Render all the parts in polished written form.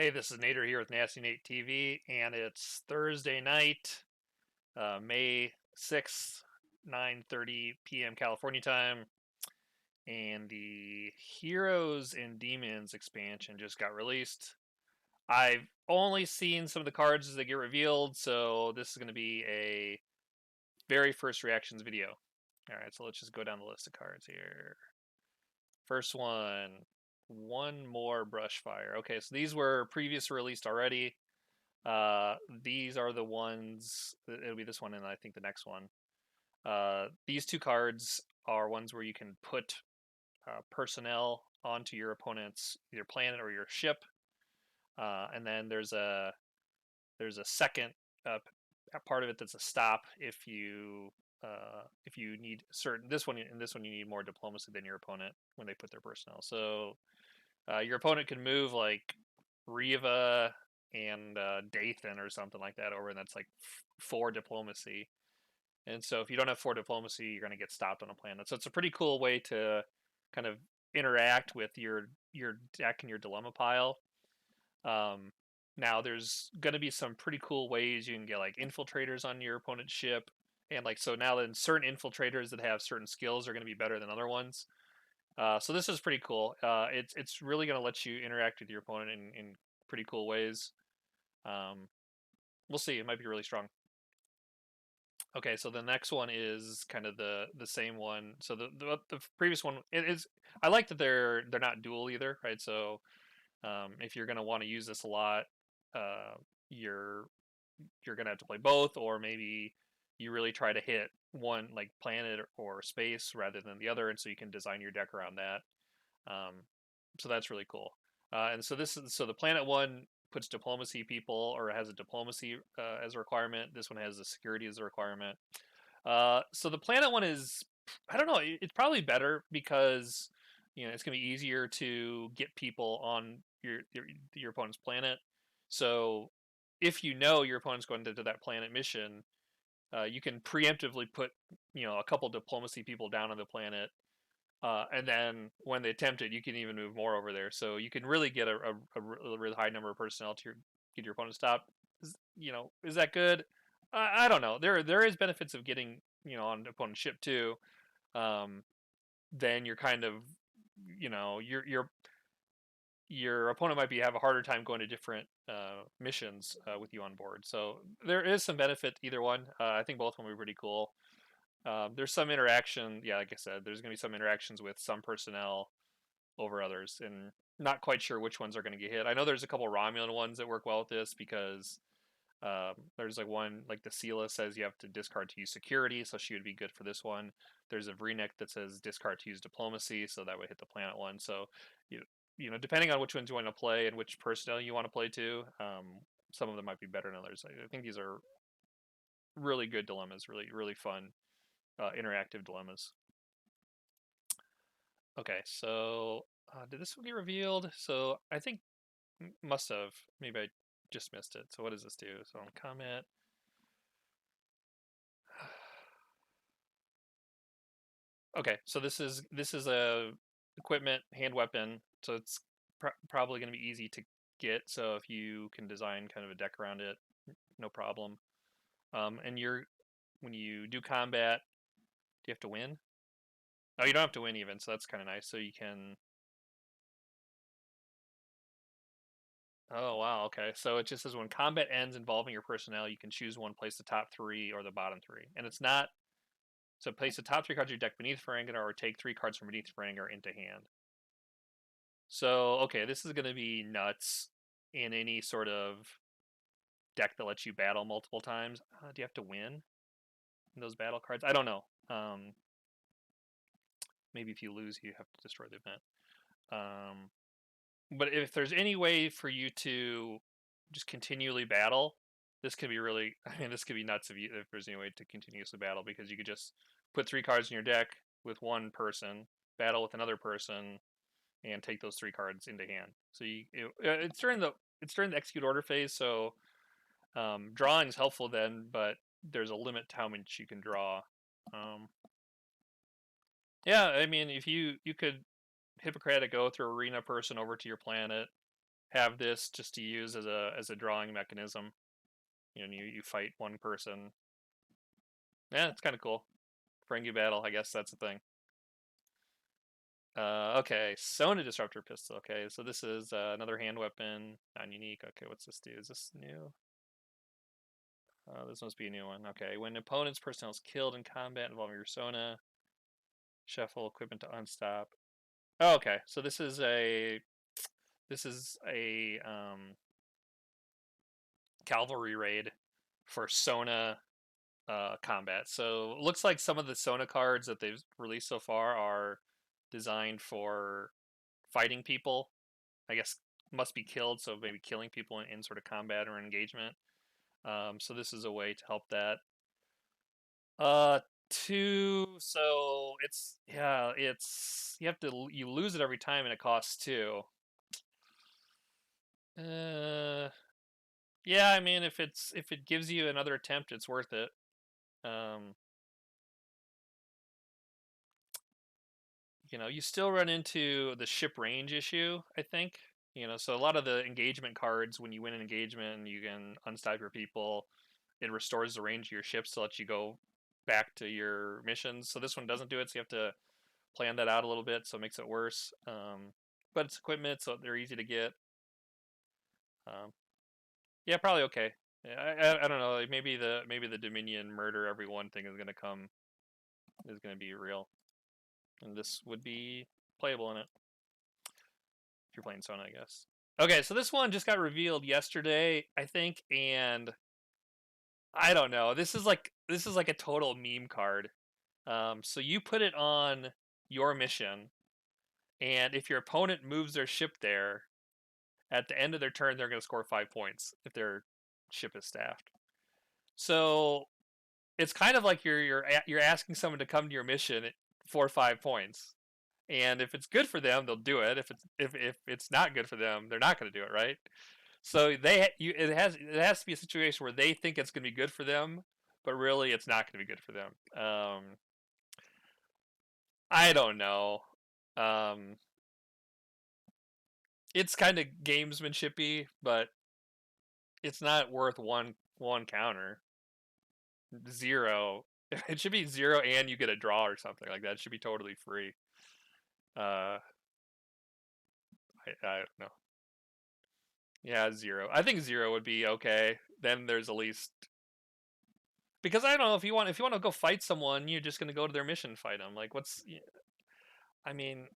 Hey, this is Nader here with Nasty Nate TV, and it's Thursday night, May 6th, 9:30 p.m. California time, and the Heroes and Demons expansion just got released. I've only seen some of the cards as they get revealed, so this is going to be a very first reactions video. All right, so let's just go down the list of cards here. First one more Brushfire. Okay, so these were previously released already. These are the ones. It'll be this one and I think the next one. These two cards are ones where you can put personnel onto your opponent's either planet or your ship, and then there's a second part of it that's a stop if you need certain this one in this one you need more diplomacy than your opponent when they put their personnel. So your opponent can move like Riva and Dathan or something like that over, and that's like 4 diplomacy. And so if you don't have 4 diplomacy, you're going to get stopped on a planet. So it's a pretty cool way to kind of interact with your deck and your dilemma pile. Um, Now there's going to be some pretty cool ways you can get like infiltrators on your opponent's ship, and like so now then certain infiltrators that have certain skills are going to be better than other ones. So this is pretty cool. It's really going to let you interact with your opponent in pretty cool ways. Um, we'll see. It might be really strong. Okay, so the next one is kind of the same one. So the previous one it is. I like that they're not dual either, right? So if you're going to want to use this a lot, uh, you're you're going to have to play both, or maybe you really try to hit one like planet or space rather than the other, and so you can design your deck around that. Um, so that's really cool. And so the planet one puts diplomacy people or has a diplomacy as a requirement. This one has a security as a requirement. So the planet one is I don't know. It's probably better because it's going to be easier to get people on your opponent's planet. So if you know your opponent's going to that planet mission, you can preemptively put a couple diplomacy people down on the planet, and then when they attempt it, you can even move more over there. So you can really get a really high number of personnel to get your opponent stopped. Is that good? I don't know. There is benefits of getting on opponent's ship too. Um, then you're kind of your opponent might be have a harder time going to different missions with you on board. So there is some benefit to either one. I think both of them will be pretty cool. There's some interaction. Yeah, like I said, there's going to be some interactions with some personnel over others, and not quite sure which ones are going to get hit. I know there's a couple Romulan ones that work well with this because there's like one, like the Sela says you have to discard to use security, so she would be good for this one. There's a Vreenek that says discard to use diplomacy, so that would hit the planet one. So depending on which ones you want to play and which personnel you want to play to, some of them might be better than others. I think these are really good dilemmas, really really fun interactive dilemmas. Okay, so did this one get revealed? So I think must have. Maybe I just missed it. So what does this do? So on comment. Okay, so this is a equipment hand weapon. So it's probably going to be easy to get. So if you can design kind of a deck around it, no problem. And when you do combat, do you have to win? Oh, you don't have to win even, so that's kind of nice. So you can. Oh wow, okay. So it just says when combat ends involving your personnel, you can choose one, place the top three or the bottom three, and it's not. So place the top 3 cards of your deck beneath Ferenginar, or take 3 cards from beneath Ferenginar into hand. So okay, this is going to be nuts in any sort of deck that lets you battle multiple times. Do you have to win in those battle cards? I don't know. Maybe if you lose, you have to destroy the event. But if there's any way for you to just continually battle, this could be really. I mean, this could be nuts if there's any way to continuously battle, because you could just put 3 cards in your deck with one person, battle with another person, and take those 3 cards into hand. So it's during the execute order phase. So drawing is helpful then, but there's a limit to how much you can draw. Yeah, I mean, if you could Hippocratic Oath or Arena person over to your planet, have this just to use as a drawing mechanism. You know, you fight one person. Yeah, it's kind of cool. Ferengi battle, I guess that's the thing. Okay, Sona Disruptor Pistol. Okay, so this is another hand weapon, non-unique. Okay, what's this do? Is this new? This must be a new one. Okay, when an opponent's personnel is killed in combat involving your Sona, shuffle equipment to unstop. Oh, okay, so this is a cavalry raid for Sona combat. So it looks like some of the Sona cards that they've released so far are designed for fighting people. I guess must be killed, so maybe killing people in sort of combat or engagement. So this is a way to help that. Two. So it's you lose it every time and it costs two. Uh, yeah. I mean, if it gives you another attempt, it's worth it. Um, you still run into the ship range issue, I think. So a lot of the engagement cards, when you win an engagement and you can unstop your people, it restores the range of your ships to let you go back to your missions. So this one doesn't do it, so you have to plan that out a little bit, so it makes it worse. But it's equipment, so they're easy to get. Yeah, probably okay. Yeah, I don't know. Like maybe the Dominion murder everyone thing is gonna be real, and this would be playable in it if you're playing Sona, I guess. Okay, so this one just got revealed yesterday, I think, and I don't know. This is like a total meme card. So you put it on your mission, and if your opponent moves their ship there, at the end of their turn, they're going to score 5 points if their ship is staffed. So it's kind of like you're asking someone to come to your mission for 5 points, and if it's good for them, they'll do it. If it's not good for them, they're not going to do it, right? So it has to be a situation where they think it's going to be good for them, but really it's not going to be good for them. I don't know. Um, it's kind of gamesmanshipy, but it's not worth one counter. Zero. It should be zero, and you get a draw or something like that. It should be totally free. Uh, I don't know. Yeah, zero. I think zero would be okay. Then there's at least because I don't know if you want to go fight someone, you're just gonna go to their mission and fight them. Like what's I mean,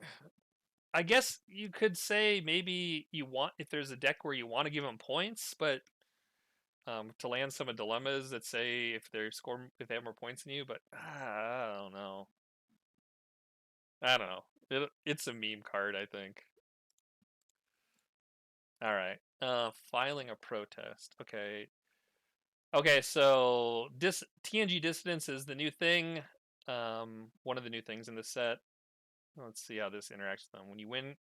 I guess you could say maybe you want if there's a deck where you want to give them points, but to land some of dilemmas that say if they have more points than you, but I don't know. I don't know. It's a meme card, I think. All right. Filing a protest. Okay. Okay, so TNG Dissidence is the new thing. One of the new things in the set. Let's see how this interacts with them. When you win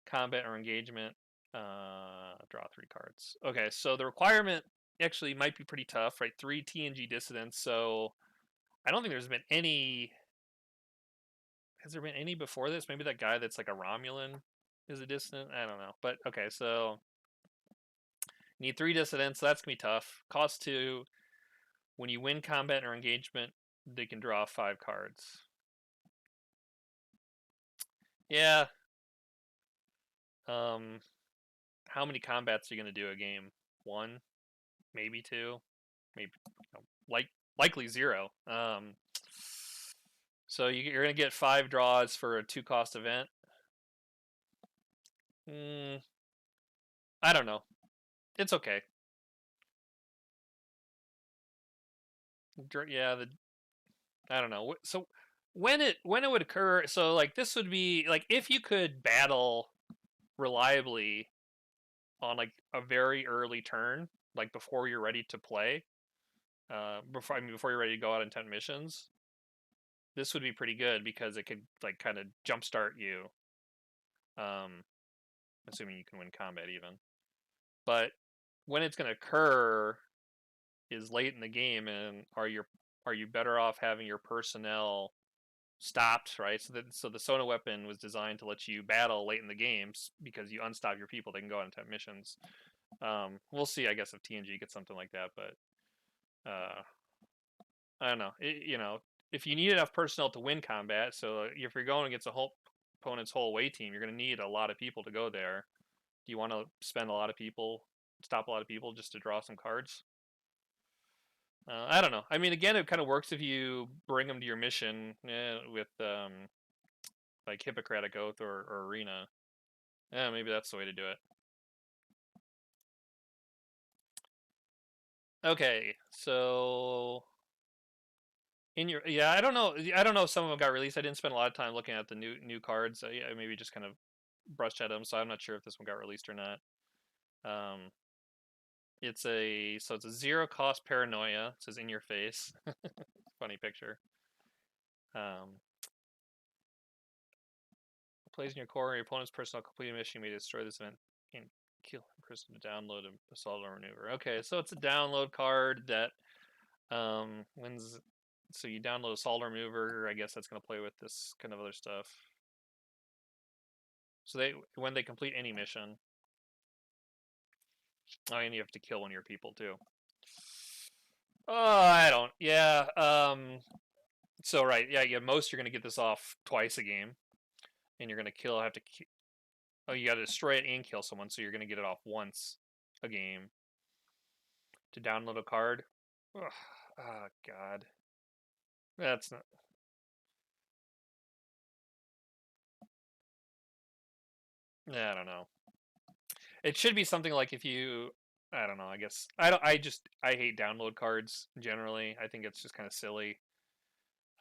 combat or engagement, draw 3 cards. Okay, so the requirement actually might be pretty tough, right? 3 TNG Dissidents. So I don't think there's been any. Has there been any before this? Maybe that guy that's like a Romulan is a dissident. I don't know, but okay, so need 3 dissidents. So that's gonna be tough. Cost 2. When you win combat or engagement, they can draw 5 cards. Yeah. How many combats are you gonna do a game? 1, maybe 2, maybe likely 0. So you're gonna get 5 draws for a 2-cost event. I don't know. It's okay. Yeah, I don't know. So when it would occur, so like this would be like if you could battle reliably on like a very early turn, like before you're ready to play, before you're ready to go out on 10 missions, this would be pretty good because it could like kind of jumpstart you. Um, assuming you can win combat even. But when it's going to occur is late in the game, and are you better off having your personnel stopped, right? So the Sona weapon was designed to let you battle late in the games because you unstop your people. They can go on and attempt missions. We'll see, I guess, if TNG gets something like that, but I don't know. If you need enough personnel to win combat, so if you're going against a whole opponent's whole away team, you're going to need a lot of people to go there. Do you want to spend a lot of people, stop a lot of people just to draw some cards? I don't know. I mean, again, it kind of works if you bring them to your mission with like Hippocratic Oath or Arena. Yeah, maybe that's the way to do it. Okay, so I don't know. I don't know if some of them got released. I didn't spend a lot of time looking at the new cards. I maybe just kind of brushed at them, so I'm not sure if this one got released or not. Um, it's a 0 cost paranoia. It says in your face. Funny picture. Plays in your core. Your opponent's personnel complete a mission. You may destroy this event and kill a person to download an assault or maneuver. Okay, so it's a download card that wins. So you download assault or maneuver. I guess that's going to play with this kind of other stuff. So when they complete any mission, and you have to kill one of your people too. Oh, I don't. Yeah. So right. Yeah. Most you're going to get this off twice a game, and you're going to have to. Oh, you got to destroy it and kill someone, so you're going to get it off once a game. To download a card. Ugh. Oh God. That's not. Yeah, I don't know. It should be something like if you. I don't know. I guess I don't. I hate download cards generally. I think it's just kind of silly.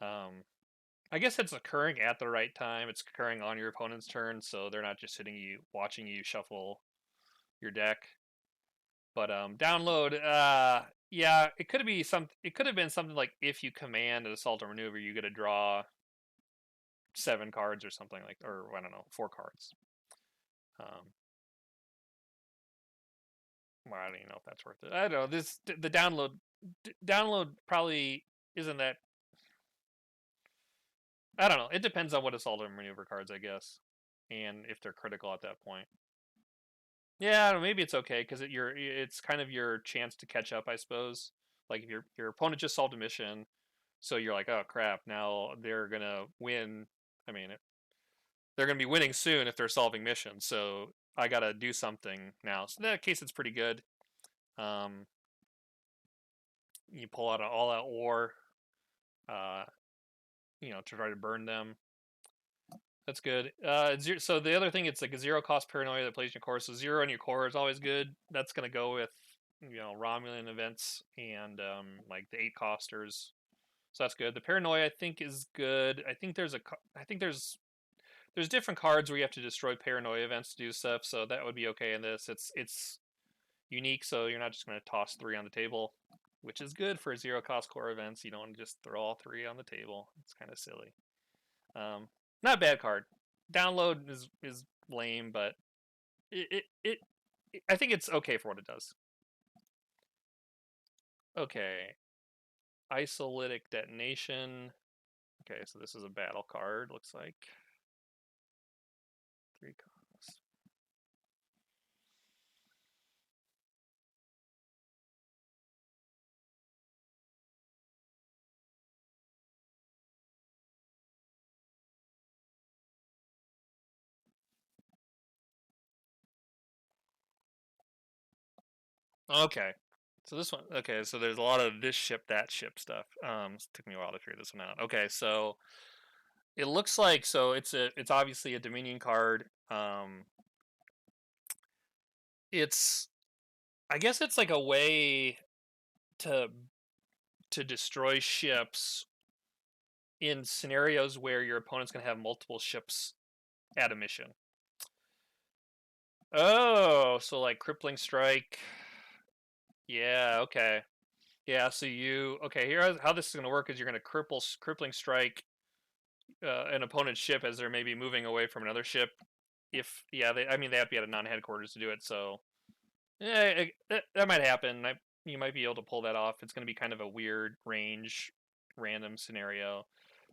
I guess it's occurring at the right time. It's occurring on your opponent's turn, so they're not just watching you shuffle your deck. But download, yeah, it could be It could have been something like if you command an assault or maneuver, you get to draw 7 cards or something like, or I don't know, 4 cards. Well, I don't even know if that's worth it. I don't know. The download probably isn't that. I don't know. It depends on what assault or maneuver cards, I guess, and if they're critical at that point. Yeah, maybe it's okay because it's kind of your chance to catch up, I suppose. Like if your opponent just solved a mission, so you're like, oh crap, now they're gonna win. I mean, they're gonna be winning soon if they're solving missions. So I gotta do something now. So in that case, it's pretty good. Um, you pull out an all-out war, uh, to try to burn them. That's good. So the other thing, it's like a 0 cost paranoia that plays in your core. So 0 in your core is always good. That's gonna go with Romulan events and like the 8 costers. So that's good. The paranoia I think is good. I think there's different cards where you have to destroy paranoia events to do stuff. So that would be okay in this. It's unique, so you're not just gonna toss 3 on the table, which is good for 0 cost core events. You don't want to just throw all 3 on the table. It's kind of silly. Not a bad card. Download is lame, but it I think it's okay for what it does. Okay, isolytic detonation. Okay, so this is a battle card. Looks like 3 costs. Okay. So this one, okay, so there's a lot of this ship, that ship stuff. It took me a while to figure this one out. Okay, so it looks like it's obviously a Dominion card. It's I guess it's like a way to destroy ships in scenarios where your opponent's gonna have multiple ships at a mission. Oh, so like crippling strike. Yeah, okay. Yeah, so here how this is going to work is you're going to crippling strike an opponent's ship as they're maybe moving away from another ship. If I mean they have to be at a non-headquarters to do it, so yeah, that might happen. You might be able to pull that off. It's going to be kind of a weird range, random scenario.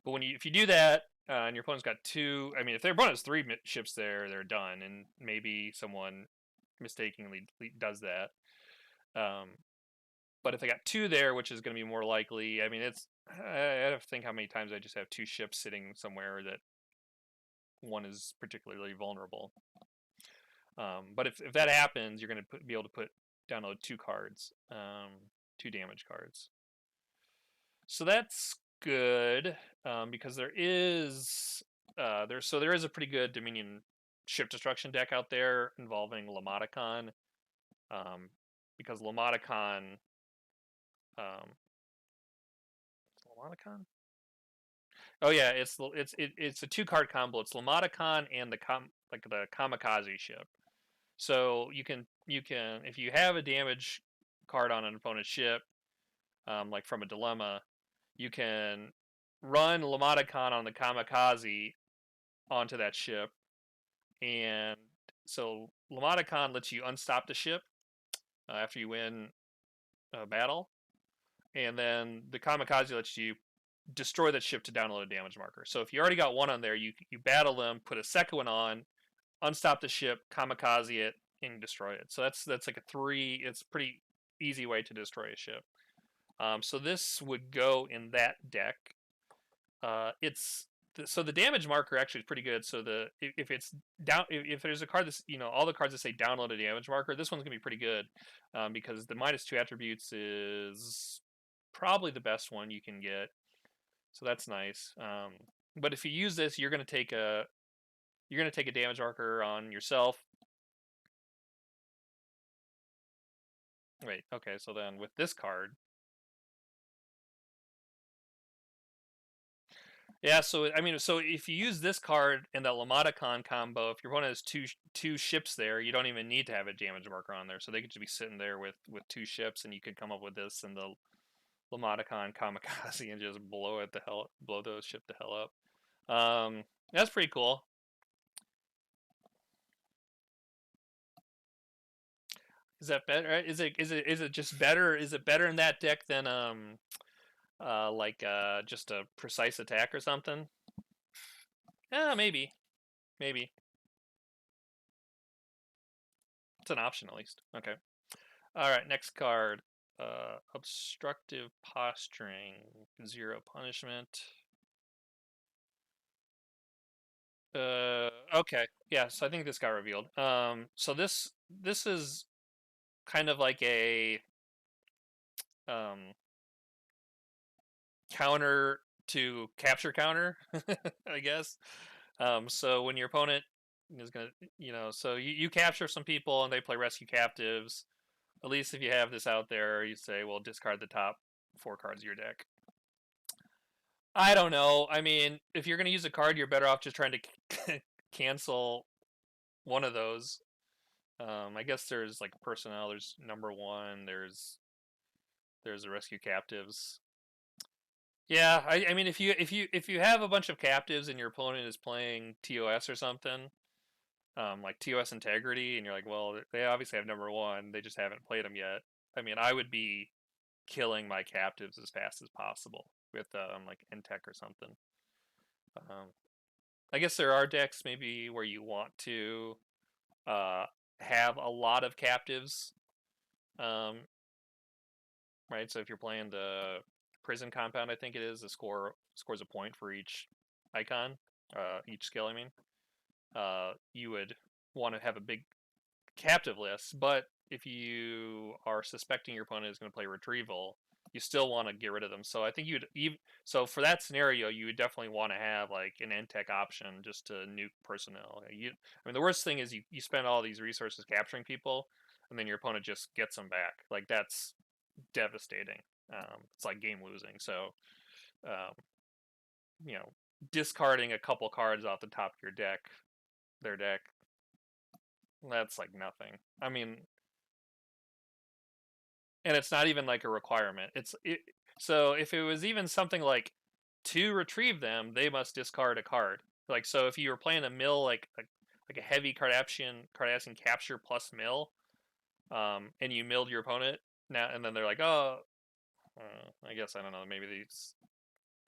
But if you do that, and your opponent's got two, I mean, if their opponent has three ships there, they're done, and maybe someone mistakenly does that. But if they got two there, which is going to be more likely, I mean, I have to think how many times I just have two ships sitting somewhere that one is particularly vulnerable. But if that happens, you're going to be able to download two cards, two damage cards. So that's good, because there is a pretty good Dominion ship destruction deck out there involving Lamaticon, because Lamaticon, Lamaticon. Oh yeah, it's a two card combo. It's Lamaticon and the Kamikaze ship. So you can if you have a damage card on an opponent's ship, like from a dilemma, you can run Lamaticon on the Kamikaze onto that ship, and so Lamaticon lets you unstop the ship after you win a battle, and then the Kamikaze lets you destroy that ship to download a damage marker. So if you already got one on there, you battle them, put a second one on, unstop the ship, Kamikaze it, and destroy it. So that's like it's a pretty easy way to destroy a ship. So this would go in that deck. So the damage marker actually is pretty good. So if it's down, if there's a card that's all the cards that say download a damage marker, this one's gonna be pretty good, because the -2 attributes is probably the best one you can get. So that's nice. But if you use this, you're gonna take a damage marker on yourself. Wait, okay. So then with this card, yeah. So I mean, so if you use this card in that Lamaticon combo, if your opponent has two ships there, you don't even need to have a damage marker on there. So they could just be sitting there with two ships, and you could come up with this and the Lamaticon Kamikaze and just blow those ship the hell up. That's pretty cool. Is that better? Is it just better? Is it better in that deck than just a precise attack or something? Yeah, maybe. It's an option at least. Okay. All right. Next card. Obstructive posturing. 0 punishment. Okay. Yeah. So I think this got revealed. So this is kind of like a counter to capture counter, I guess. So when your opponent is gonna, so you capture some people and they play rescue captives. At least if you have this out there, you say, well, discard the top 4 cards of your deck. I don't know. I mean, if you're gonna use a card, you're better off just trying to cancel one of those. I guess there's like personnel. There's number 1. There's the rescue captives. Yeah, I mean, if you have a bunch of captives and your opponent is playing TOS or something, like TOS Integrity, and you're like, well, they obviously have number 1, they just haven't played them yet. I mean, I would be killing my captives as fast as possible with like Intech or something. I guess there are decks maybe where you want to have a lot of captives, right? So if you're playing the prison compound, I think it is, the scores a point for each icon, each skill. I mean, you would want to have a big captive list, but if you are suspecting your opponent is going to play retrieval, you still want to get rid of them. So I think so for that scenario, you would definitely want to have like an N-Tech option just to nuke personnel. I mean, the worst thing is you spend all these resources capturing people, and then your opponent just gets them back. Like that's devastating. It's like game losing. So, um, discarding a couple cards off the top of their deck, that's like nothing. I mean, and it's not even like a requirement. So if it was even something like to retrieve them, they must discard a card. Like so, if you were playing a mill like a heavy Cardassian capture plus mill, and you milled your opponent now, and then they're like, oh, I guess I don't know. Maybe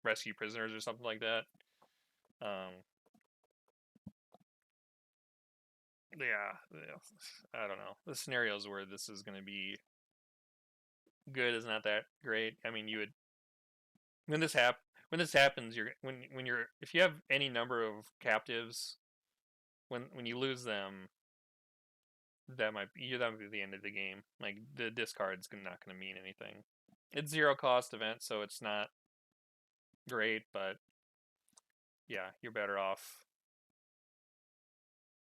rescue prisoners or something like that. Yeah, I don't know. The scenarios where this is going to be good is not that great. I mean, you would when this happens, when you're if you have any number of captives, when you lose them, that might be the end of the game. Like the discard's not going to mean anything. It's zero cost event, so it's not great, but yeah, you're better off.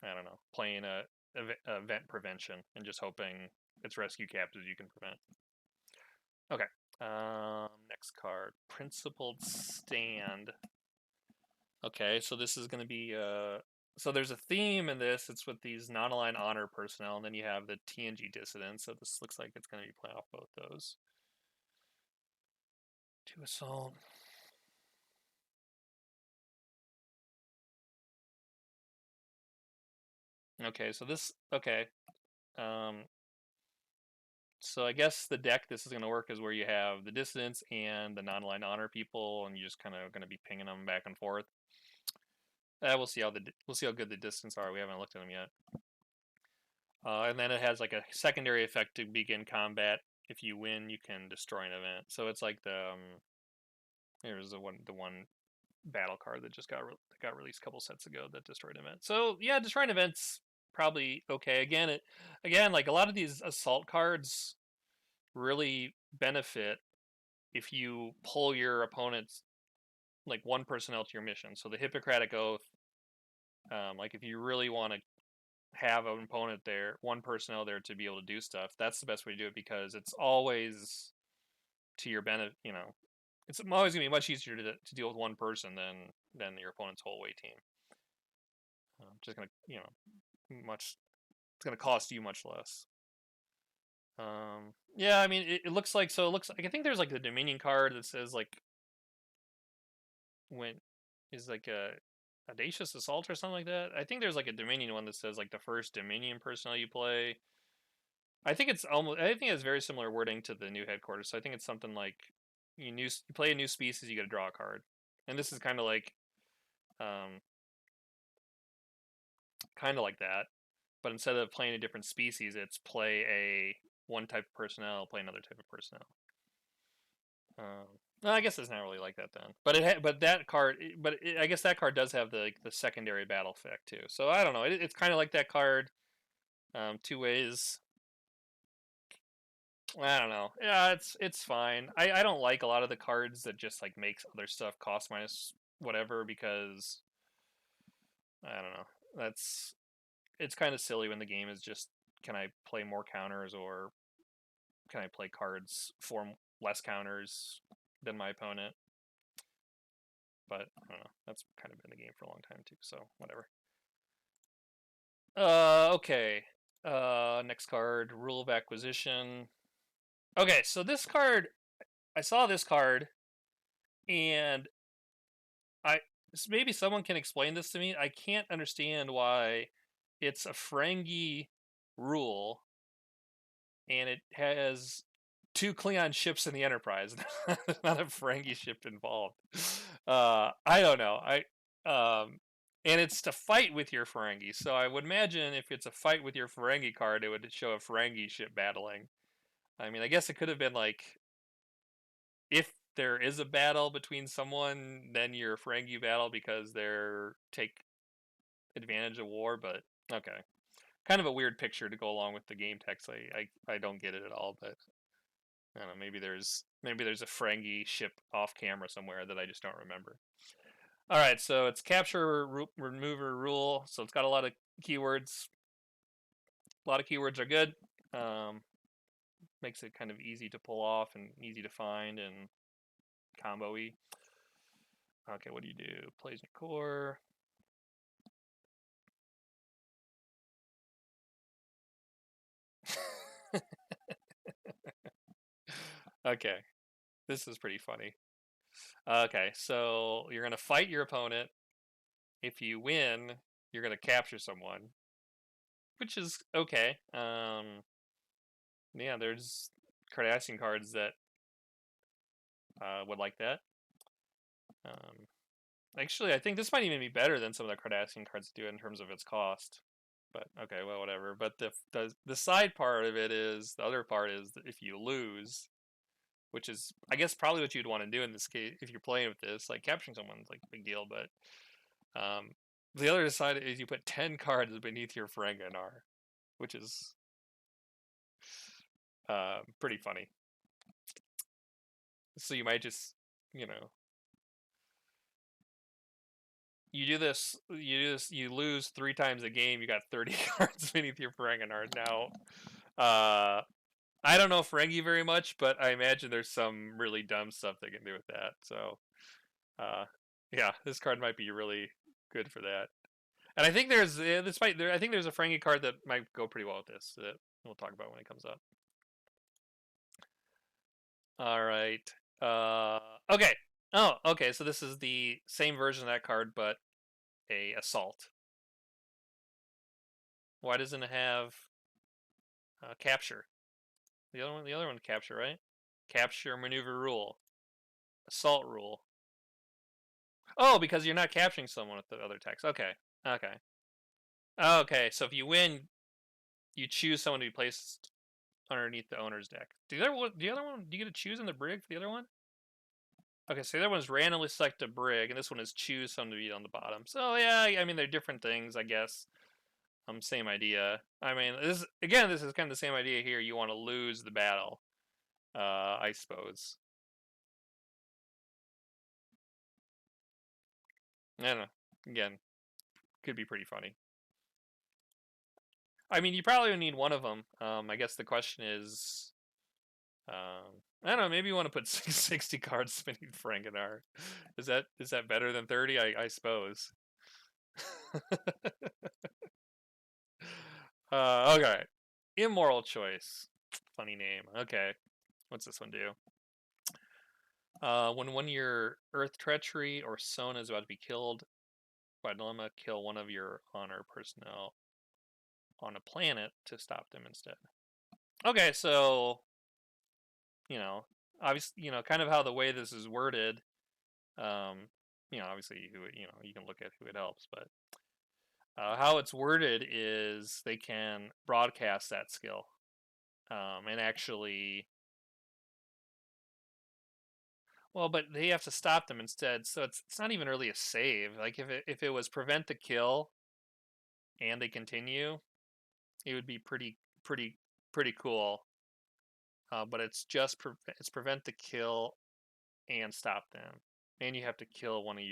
I don't know, playing a event prevention and just hoping it's rescue captives you can prevent. Okay. Next card, Principled Stand. Okay, so this is going to be so there's a theme in this. It's with these non-aligned honor personnel, and then you have the TNG dissidents. So this looks like it's going to be playing off both those. To assault. Okay, so this okay. Um, so I guess the deck this is going to work is where you have the dissidents and the non-aligned honor people, and you just kind of going to be pinging them back and forth. We'll see how good the dissidents are. We haven't looked at them yet. And then it has like a secondary effect to begin combat. If you win, you can destroy an event. So it's like here's the one battle card that just got released a couple sets ago that destroyed an event. So yeah, destroying events probably okay. Again, like a lot of these assault cards really benefit if you pull your opponent's like one personnel to your mission. So the Hippocratic Oath, like if you really want to have an opponent there, one personnel there to be able to do stuff, that's the best way to do it because it's always to your benefit. It's always gonna be much easier to deal with one person than your opponent's whole away team. Just gonna much it's gonna cost you much less. Yeah, I mean it looks like so. It looks like I think there's like the Dominion card that says like when is like a audacious assault or something like that. I think there's like a Dominion one that says like the first Dominion personnel you play. I think it's very similar wording to the new headquarters. So I think it's something like you play a new species, you get to draw a card, and this is um, kind of like that. But instead of playing a different species, it's play a one type of personnel, play another type of personnel. No, I guess it's not really like that then. But that card, I guess that card does have the secondary battle effect too. So I don't know. It's kind of like that card, two ways. I don't know. Yeah, it's fine. I don't like a lot of the cards that just like makes other stuff cost minus whatever because I don't know. It's kind of silly when the game is just can I play more counters or can I play cards for less counters than my opponent? But I don't know. That's kind of been the game for a long time too. So whatever. Okay. Next card, Rule of Acquisition. Okay, so this card, I saw this card, and I maybe someone can explain this to me. I can't understand why it's a Ferengi rule, and it has two Klingon ships in the Enterprise. Not a Ferengi ship involved. I don't know. And it's to fight with your Ferengi. So I would imagine if it's a fight with your Ferengi card, it would show a Ferengi ship battling. I mean, I guess it could have been like if there is a battle between someone, then your Ferengi battle because they're take advantage of war. But okay, kind of a weird picture to go along with the game text. I don't get it at all. But I don't know. Maybe there's a Ferengi ship off camera somewhere that I just don't remember. All right, so it's capture remover rule. So it's got a lot of keywords. A lot of keywords are good. Makes it kind of easy to pull off and easy to find and combo-y. Okay, what do you do? Plays your core. Okay, this is pretty funny. Okay, so you're gonna fight your opponent. If you win, you're gonna capture someone, which is okay. Yeah, there's Cardassian cards that would like that. Actually, I think this might even be better than some of the Cardassian cards do in terms of its cost. But okay, well, whatever. But the side part of it is the other part is that if you lose, which is I guess probably what you'd want to do in this case if you're playing with this, like capturing someone's like a big deal, but the other side is you put 10 cards beneath your Ferenginar, which is pretty funny. So you might just, you know, you lose 3 times a game, you got 30 cards beneath your Ferenginar. Now, I don't know Ferengi very much, but I imagine there's some really dumb stuff they can do with that. So, yeah, this card might be really good for that. And I think I think there's a Ferengi card that might go pretty well with this that we'll talk about when it comes up. All right. Okay. Oh, okay. So this is the same version of that card, but a assault. Why doesn't it have capture? The other one, capture, right? Capture, maneuver rule, assault rule. Oh, because you're not capturing someone with the other text. Okay. Okay. Okay. So if you win, you choose someone to be placed underneath the owner's deck. The other one, do you get to choose in the brig for the other one? Okay, so the other one's randomly select a brig, and this one is choose someone to be on the bottom. So yeah, I mean they're different things, I guess. Same idea. I mean, this is kind of the same idea here. You want to lose the battle, I suppose. I don't know. Again, could be pretty funny. I mean, you probably would need one of them. I guess the question is, I don't know. Maybe you want to put 60 cards beneath Frankenar. Is that better than 30? I suppose. Okay. Immoral choice. Funny name. Okay. What's this one do? When one of your Earth Treachery or Sona is about to be killed by dilemma, kill one of your honor personnel on a planet to stop them instead. Okay, so obviously, kind of how the way this is worded. Obviously, you can look at who it helps, but how it's worded is they can broadcast that skill, and actually, well, but they have to stop them instead. So it's not even really a save. Like if it was prevent the kill, and they continue, it would be pretty cool. But it's just it's prevent the kill and stop them, and you have to kill one of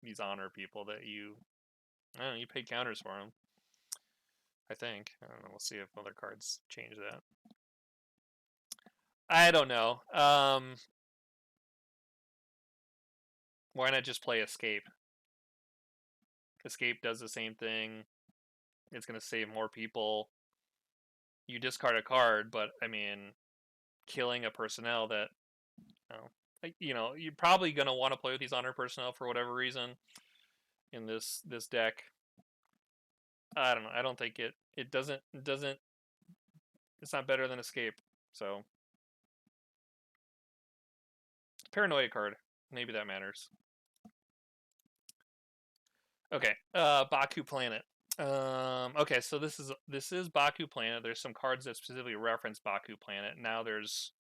these honor people that I don't know, you pay counters for them. I think. I don't know. We'll see if other cards change that. I don't know. Why not just play Escape? Escape does the same thing. It's going to save more people. You discard a card, but I mean, killing a personnel that, you're probably going to want to play with these honor personnel for whatever reason in this deck. I don't know. I don't think it doesn't it's not better than Escape. So Paranoia card. Maybe that matters. Okay. Baku Planet. Okay, so this is Baku Planet. There's some cards that specifically reference Baku Planet. Now there's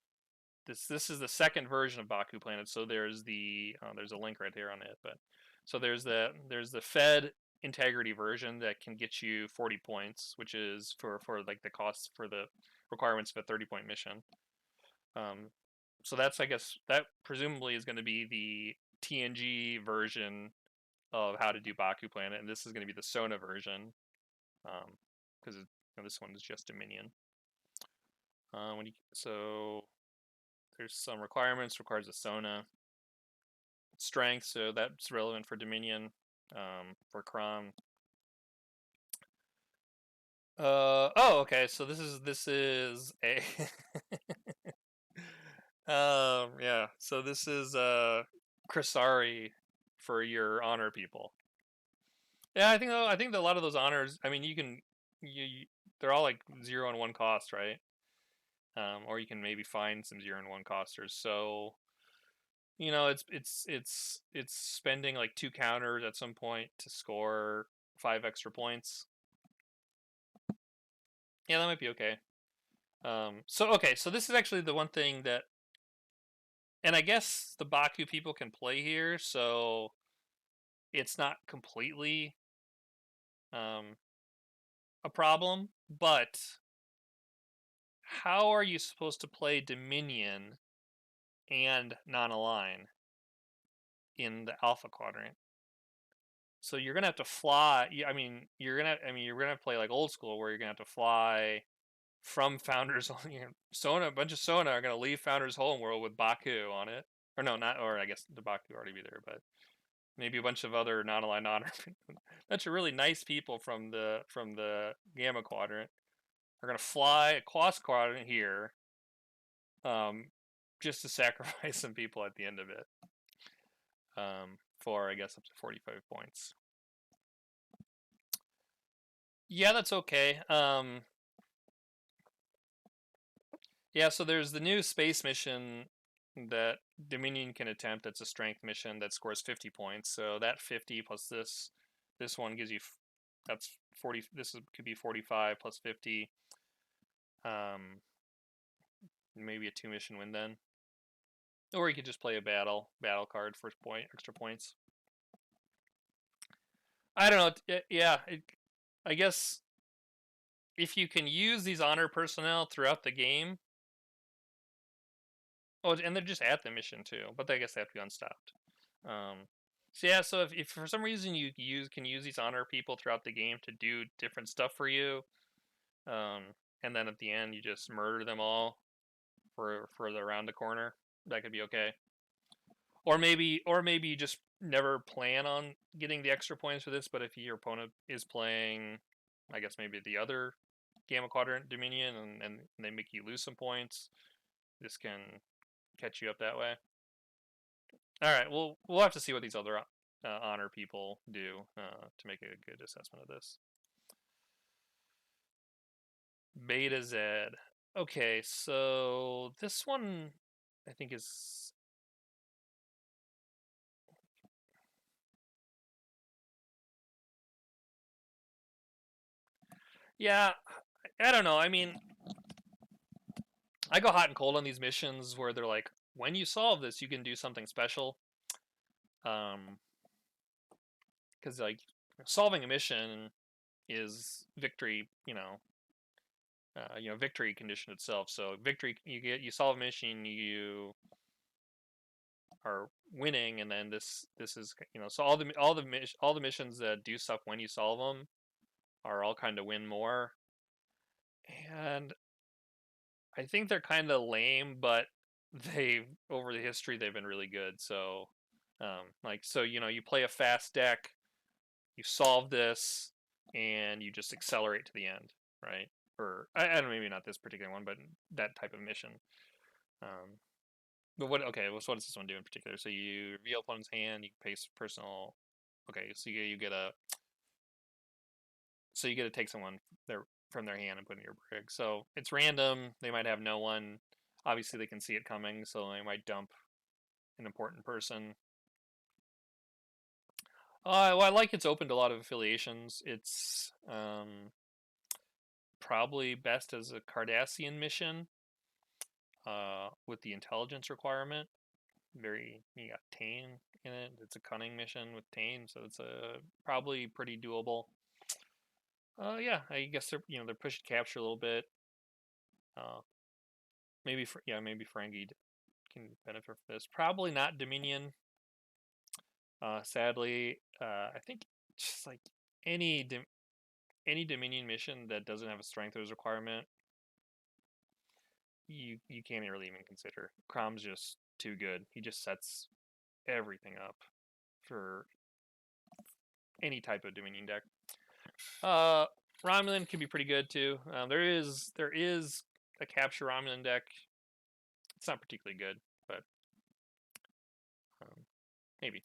this is the second version of Baku Planet. So there's there's a link right here on it, but so there's the Fed integrity version that can get you 40 points, which is for like the cost for the requirements of a 30-point mission. So that's, I guess, that presumably is going to be the TNG version of how to do Baku Planet, and this is going to be the Sona version, because this one is just Dominion. So there's some requirements. Requires a Sona strength, so that's relevant for Dominion. For Kron. Okay. So this is a yeah. So this is Krasari for your honor people. Yeah, I think that a lot of those honors. I mean, they're all like 0 and 1 cost, right? Or you can maybe find some 0 and 1 costers. So You know, it's spending like 2 counters at some point to score 5 extra points. Yeah, that might be okay. So this is actually the one thing that, and I guess the Baku people can play here, so it's not completely a problem. But how are you supposed to play Dominion and non-align in the Alpha Quadrant? So you're gonna have to fly. You're gonna have to play like old school, where you're gonna have to fly from Founders. Sona, a bunch of Sona are gonna leave Founders Homeworld with Baku on it, or no, not, or I guess the Baku already be there, but maybe a bunch of other non-aligned honor, bunch of really nice people from the Gamma Quadrant are gonna fly across Quadrant here, just to sacrifice some people at the end of it, for I guess up to 45 points. Yeah, that's okay. Yeah, so there's the new space mission that Dominion can attempt. That's a strength mission that scores 50 points. So that 50 plus this one gives you, that's 40. Could be 45 plus 50. Maybe a 2-mission win then, or you could just play a battle card for extra points. I don't know. I guess if you can use these honor personnel throughout the game. Oh, and they're just at the mission too, but I guess they have to be unstopped. So yeah, so if for some reason you can use these honor people throughout the game to do different stuff for you, and then at the end you just murder them all for the around the corner, that could be okay. Or maybe you just never plan on getting the extra points for this, but if your opponent is playing, I guess maybe the other Gamma Quadrant Dominion, and they make you lose some points, this can catch you up that way. All right, we'll have to see what these other honor people do to make a good assessment of this. Beta Z. Okay, so this one I think is, yeah, I don't know. I mean, I go hot and cold on these missions where they're like, when you solve this, you can do something special. Because like solving a mission is victory, victory condition itself. So victory, you solve a mission, you are winning, and then this is, so all the missions that do stuff when you solve them are all kind of win more, and I think they're kind of lame, but they over the history they've been really good. So you play a fast deck, you solve this, and you just accelerate to the end, right? Or I don't know, maybe not this particular one, but that type of mission. But what? Okay, so what does this one do in particular? So you reveal opponent's hand, you pay personal. Okay, so you get to take someone from their hand and put in your brig. So it's random. They might have no one. Obviously, they can see it coming, so they might dump an important person. Well, I like it's open to a lot of affiliations. It's probably best as a Cardassian mission with the intelligence requirement. You got Tane in it. It's a cunning mission with Tane, so it's probably pretty doable. Yeah, I guess they're pushing capture a little bit. Maybe Ferengi can benefit from this. Probably not Dominion. Sadly, I think just like any Dominion mission that doesn't have a strength requirement, you can't really even consider. Crom's just too good. He just sets everything up for any type of Dominion deck. Romulan can be pretty good too. There is a capture Romulan deck. It's not particularly good, but maybe.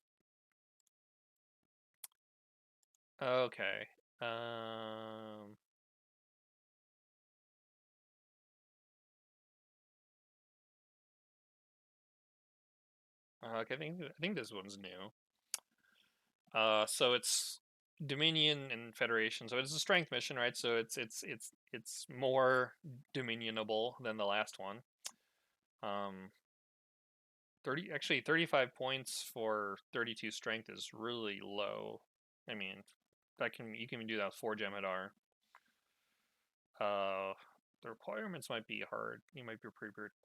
Okay. Okay, I think this one's new. So it's Dominion and Federation. So it's a strength mission, right? So it's more Dominionable than the last one. 35 points for 32 strength is really low. I mean, you can do that with 4 Jem'Hadar. The requirements might be hard. You might be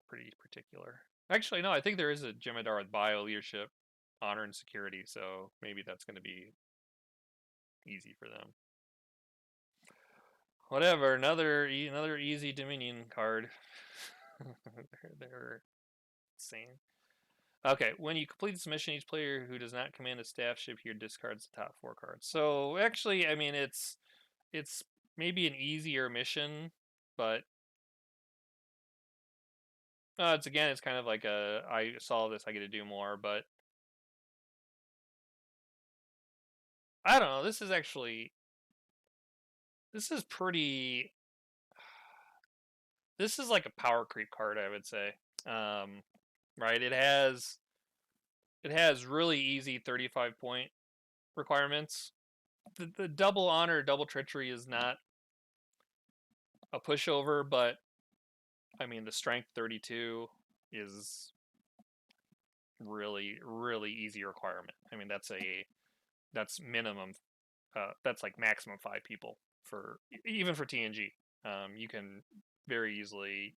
pretty particular. Actually, no, I think there is a Jem'Hadar with bio leadership, honor, and security. So maybe that's going to be easy for them. Whatever. Another easy Dominion card. they're insane. Okay, when you complete this mission, each player who does not command a staff ship here discards the top 4 cards. So actually, I mean, it's maybe an easier mission, but it's kind of like I solve this, I get to do more, but I don't know. This is pretty. This is like a power creep card, I would say. Right? It has really easy 35 point requirements. The double honor, double treachery is not a pushover, but I mean the strength 32 is really really easy requirement. I mean that's minimum. That's like maximum 5 people for even for TNG. You can very easily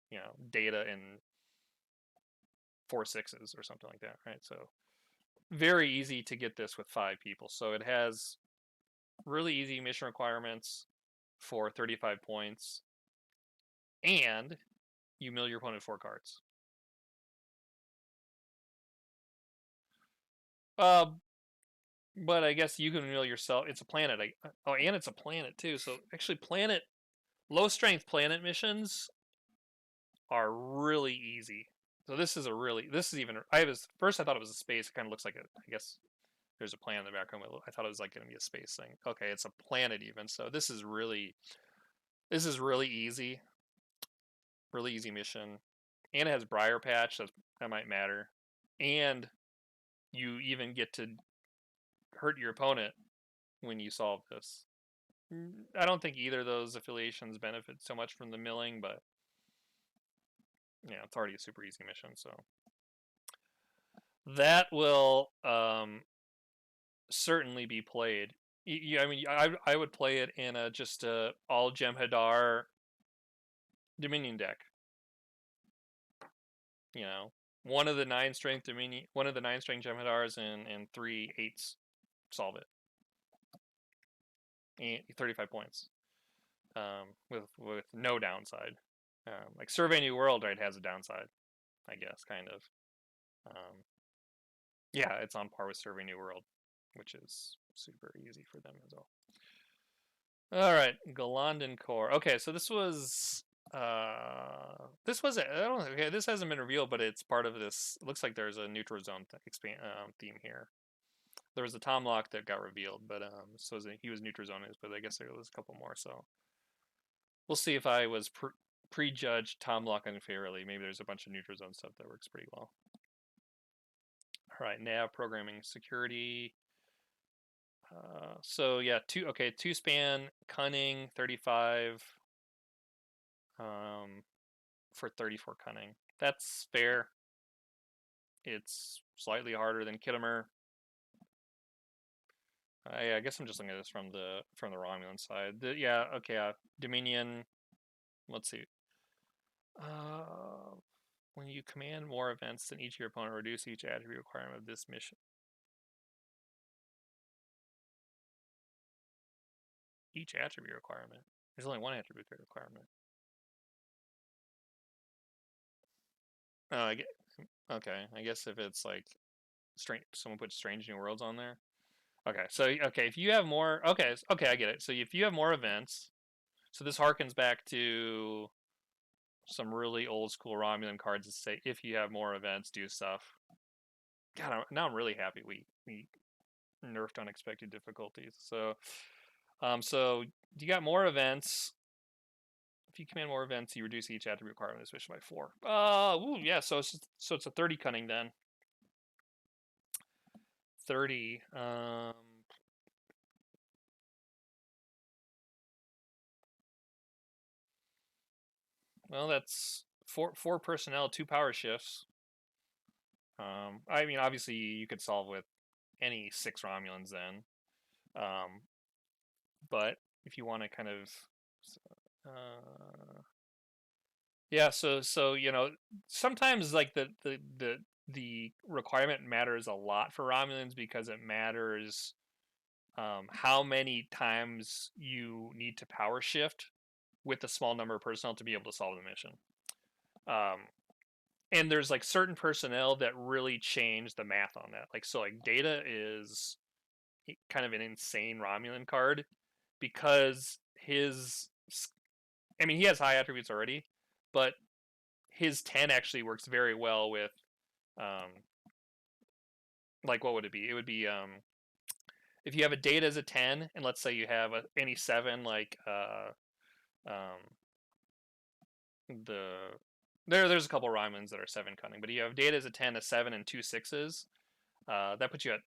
data in 4 6s or something like that, right? So very easy to get this with 5 people. So it has really easy mission requirements for 35 points, and you mill your opponent 4 cards. Uh, but I guess you can mill yourself. It's a planet. And it's a planet too. So actually, low strength planet missions are really easy. So this is even. First I thought it was a space. It kind of looks like I guess there's a planet in the background. I thought it was like going to be a space thing. Okay, it's a planet even. So this is really easy. Really easy mission, and it has Briar Patch. That might matter, and you even get to hurt your opponent when you solve this. I don't think either of those affiliations benefit so much from the milling, but yeah, it's already a super easy mission, so that will certainly be played. I mean, I would play it in just a all Jem'Hadar Dominion deck. You know, one of the 9 strength Dominion, one of the 9 strength Jem'Hadars, and 3 8s solve it. And 35 points, with no downside. Like Survey New World, right, has a downside, I guess, kind of. Yeah, it's on par with Survey New World, which is super easy for them as well. All right, Galandan Core. Okay, so this was I don't know, okay, this hasn't been revealed, but it's part of this. It looks like there's a neutral zone theme here. There was a Tom Lock that got revealed, but so he was neutral zone, but I guess there was a couple more. So we'll see if I was prejudged Tom Lock unfairly. Maybe there's a bunch of neutral zone stuff that works pretty well. All right, nav programming security. So yeah, 2 span cunning 35 for 34 cunning. That's fair. It's slightly harder than Kittimer. I guess I'm just looking at this from the Romulan side. Yeah, okay. Dominion. Let's see. When you command more events than each of your opponent, reduce each attribute requirement of this mission. Each attribute requirement. There's only one attribute requirement. Oh, okay. I guess if it's like strange, someone puts Strange New Worlds on there. Okay, so if you have more, okay, I get it. So if you have more events, so this harkens back to some really old school Romulan cards that say if you have more events, do stuff. God, now I'm really happy we nerfed unexpected difficulties. So, so you got more events. If you command more events, you reduce each attribute requirement of this mission by 4. Yeah. So it's a 30 cunning then. 30. Well, that's four personnel, 2 power shifts. I mean, obviously, you could solve with any 6 Romulans then. But if you want to kind of, yeah, so sometimes like the requirement matters a lot for Romulans because it matters how many times you need to power shift with a small number of personnel to be able to solve the mission. And there's like certain personnel that really change the math on that. Like so, like Data is kind of an insane Romulan card because I mean, he has high attributes already, but his 10 actually works very well with, like, what would it be? It would be, if you have a Data as a 10, and let's say you have any 7, like, there's a couple Romulans that are 7 cunning, but you have Data as a 10, a 7, and 2 6s. That puts you at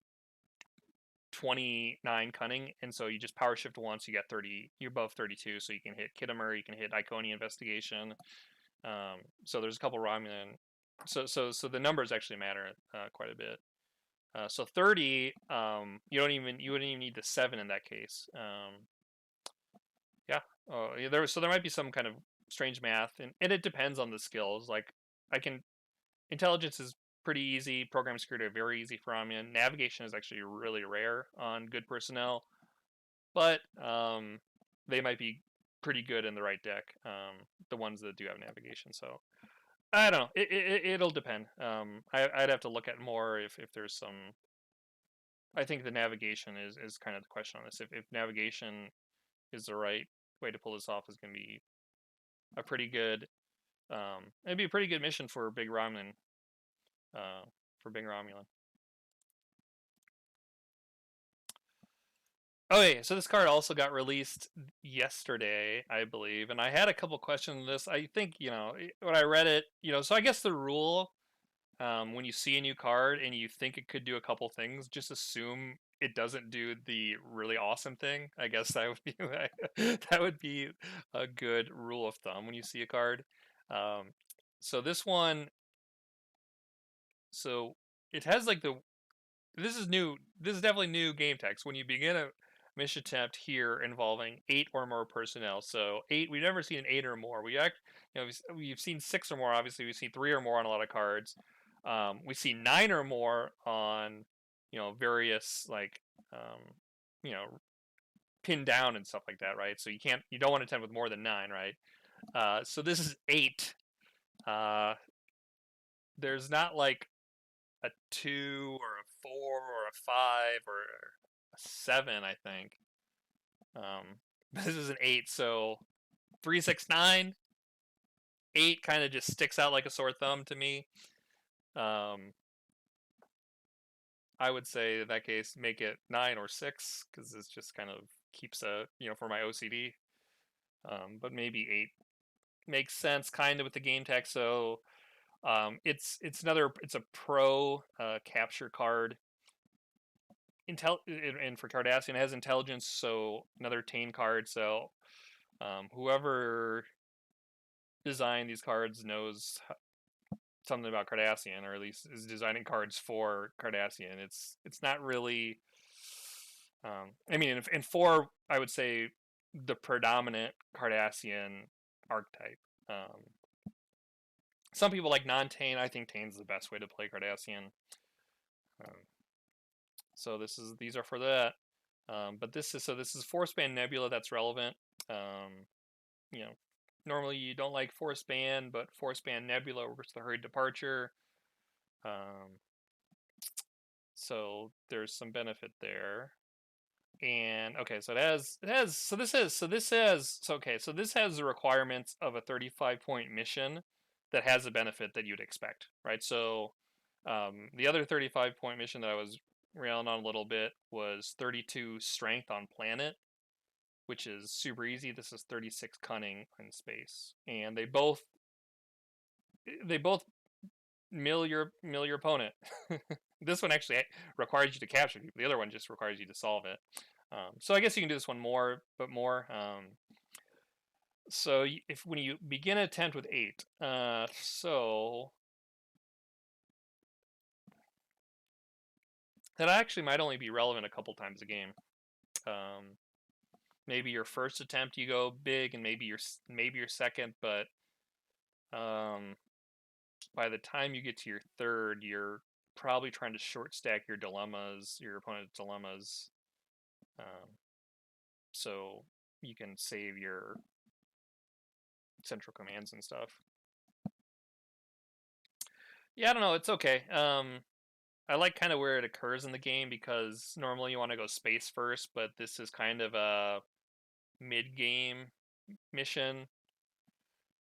29 cunning, and so you just power shift once, you get 30. You're above 32, so you can hit Kittimer, you can hit Iconi Investigation. So there's a couple Romulan. So the numbers actually matter quite a bit. So 30, you wouldn't even need the 7 in that case. Yeah. So there might be some kind of strange math, and it depends on the skills. Like intelligence is pretty easy. Program security are very easy for Romulan. Navigation is actually really rare on good personnel, but they might be pretty good in the right deck. The ones that do have navigation. So I don't know. It'll depend. I'd have to look at more if there's some. I think the navigation is kind of the question on this. If navigation is the right way to pull this off, is going to be a pretty good. It'd be a pretty good mission for Big Romulan. Big Romulan. Okay, so this card also got released yesterday, I believe, and I had a couple questions on this. I think when I read it, so I guess the rule, when you see a new card and you think it could do a couple things, just assume it doesn't do the really awesome thing. I guess that would be that would be a good rule of thumb when you see a card. So this one, so it has like this is new. This is definitely new game text. When you begin a mission attempt here involving 8 or more personnel. So 8, we've never seen an 8 or more. We've seen 6 or more. Obviously, we've seen 3 or more on a lot of cards. We see 9 or more on, various like, pinned down and stuff like that, right? So you don't want to attempt with more than 9, right? So this is 8. There's not like a 2 or a 4 or a 5 or a 7, I think. This is an 8, so 3, 6, 9. 8 kind of just sticks out like a sore thumb to me. I would say in that case make it 9 or 6 because this just kind of keeps for my OCD. But maybe 8 makes sense kind of with the game tech. So it's a pro capture card. And for Cardassian, it has intelligence, so another Tane card. So whoever designed these cards knows something about Cardassian, or at least is designing cards for Cardassian. It's not really. I mean, in 4, I would say the predominant Cardassian archetype. Some people like non-Tane. I think Tane's the best way to play Cardassian. So these are for that. But this is Force Band Nebula that's relevant. Normally you don't like Force Band, but Force Band Nebula works the hurried departure. So there's some benefit there. And okay, so this has the requirements of a 35-point mission that has a benefit that you'd expect, right? So the other 35-point mission that I was railing on a little bit was 32 strength on planet, which is super easy. This is 36 cunning in space, and they both mill your opponent. This one actually requires you to capture people. The other one just requires you to solve it. So I guess you can do this one more, but more. So if when you begin an attempt with 8, so that actually might only be relevant a couple times a game. Maybe your first attempt you go big, and maybe your second, but by the time you get to your third, you're probably trying to short stack your opponent's dilemmas, so you can save your central commands and stuff. Yeah, I don't know. It's okay. I like kind of where it occurs in the game, because normally you want to go space first, but this is kind of a mid-game mission.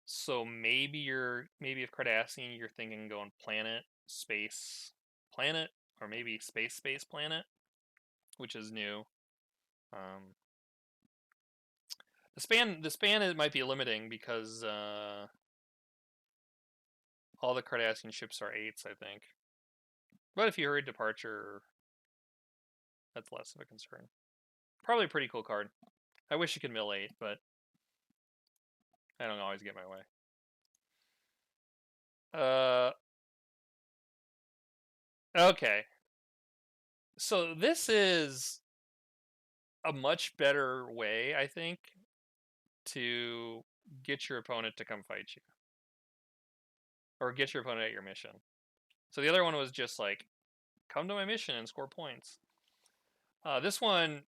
So maybe if Cardassian, you're thinking going planet, space, planet, or maybe space, planet, which is new. The span it might be limiting, because all the Cardassian ships are 8s, I think. But if you hurry departure, that's less of a concern. Probably a pretty cool card. I wish you could mill 8, but I don't always get my way. Okay. So this is a much better way, I think, to get your opponent to come fight you, or get your opponent at your mission. So the other one was just like, come to my mission and score points. This one,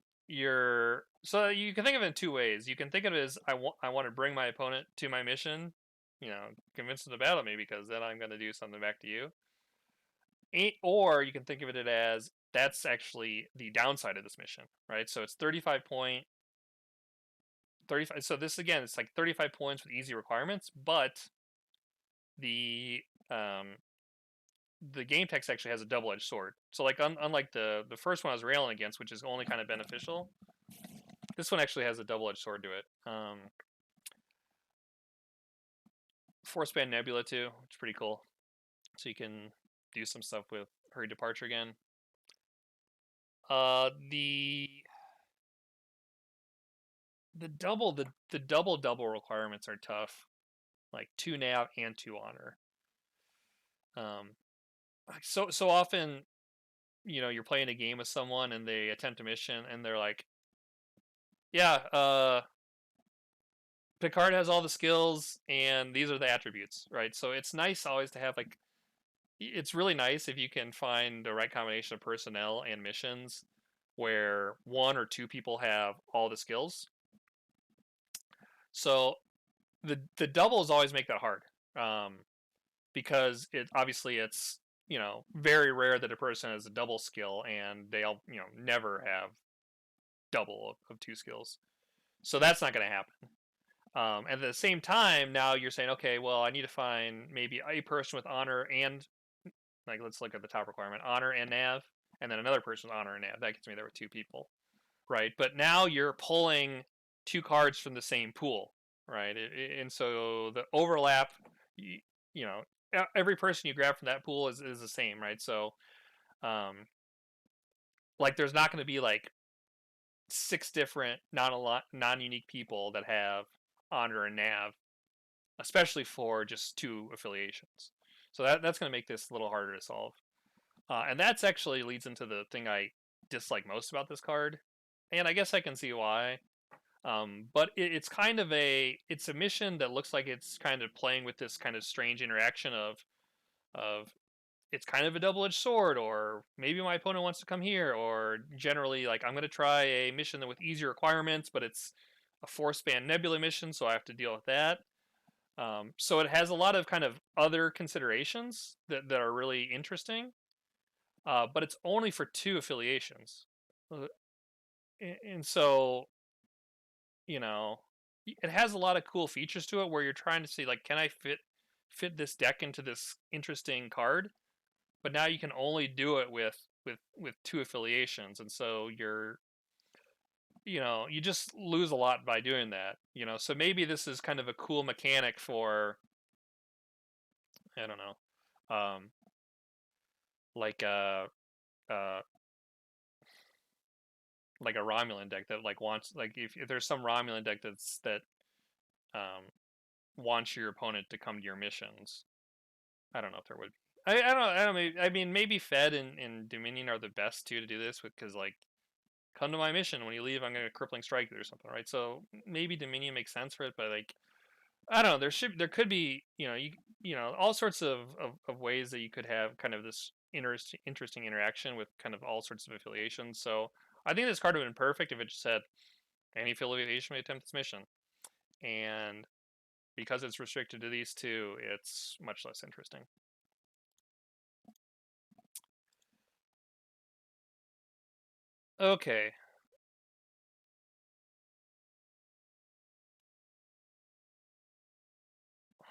so you can think of it in two ways. You can think of it as, I want to bring my opponent to my mission, convince them to battle me, because then I'm going to do something back to you. Or you can think of it as, that's actually the downside of this mission, right? So it's 35 point, 35. So this, again, it's like 35 points with easy requirements, but the game text actually has a double-edged sword. So like unlike the first one I was railing against, which is only kind of beneficial, this one actually has a double-edged sword to it. Force-span Nebula too, which is pretty cool. So you can do some stuff with hurry departure again. The double requirements are tough, like 2 nav and 2 honor. So often, you're playing a game with someone and they attempt a mission and they're like, yeah, Picard has all the skills and these are the attributes, right? So it's nice always to have, like, it's really nice if you can find the right combination of personnel and missions where 1 or 2 people have all the skills. So the doubles always make that hard, because it's very rare that a person has a double skill, and they'll never have double of 2 skills. So that's not going to happen. And at the same time, now you're saying, okay, well, I need to find maybe a person with honor and, like, let's look at the top requirement, honor and nav, and then another person with honor and nav. That gets me there with 2 people, right? But now you're pulling 2 cards from the same pool, right? And so the overlap, every person you grab from that pool is the same, right? So, like, there's not going to be like 6 different non-unique people that have honor and nav, especially for just 2 affiliations. So that's going to make this a little harder to solve. And that's actually leads into the thing I dislike most about this card, and I guess I can see why. But it's kind of it's a mission that looks like it's kind of playing with this kind of strange interaction of it's kind of a double-edged sword, or maybe my opponent wants to come here, or generally, like, I'm going to try a mission with easier requirements, but it's a Force-span Nebula mission, so I have to deal with that. So it has a lot of kind of other considerations that are really interesting, but it's only for 2 affiliations. And so, it has a lot of cool features to it where you're trying to see, like, can I fit this deck into this interesting card? But now you can only do it with 2 affiliations, and so you just lose a lot by doing that. So maybe this is kind of a cool mechanic for, I don't know, like a uh, like a Romulan deck that like wants like if there's some Romulan deck that um wants your opponent to come to your missions. I don't know if there would. I mean, maybe Fed and Dominion are the best two to do this with because like come to my mission. When you leave, I'm gonna crippling strike you or something, right? So maybe Dominion makes sense for it, but like I don't know. There could be all sorts of ways that you could have kind of this interesting interaction with kind of all sorts of affiliations. So I think this card would have been perfect if it just said any affiliation may attempt this mission, and because it's restricted to these two, it's much less interesting. Okay.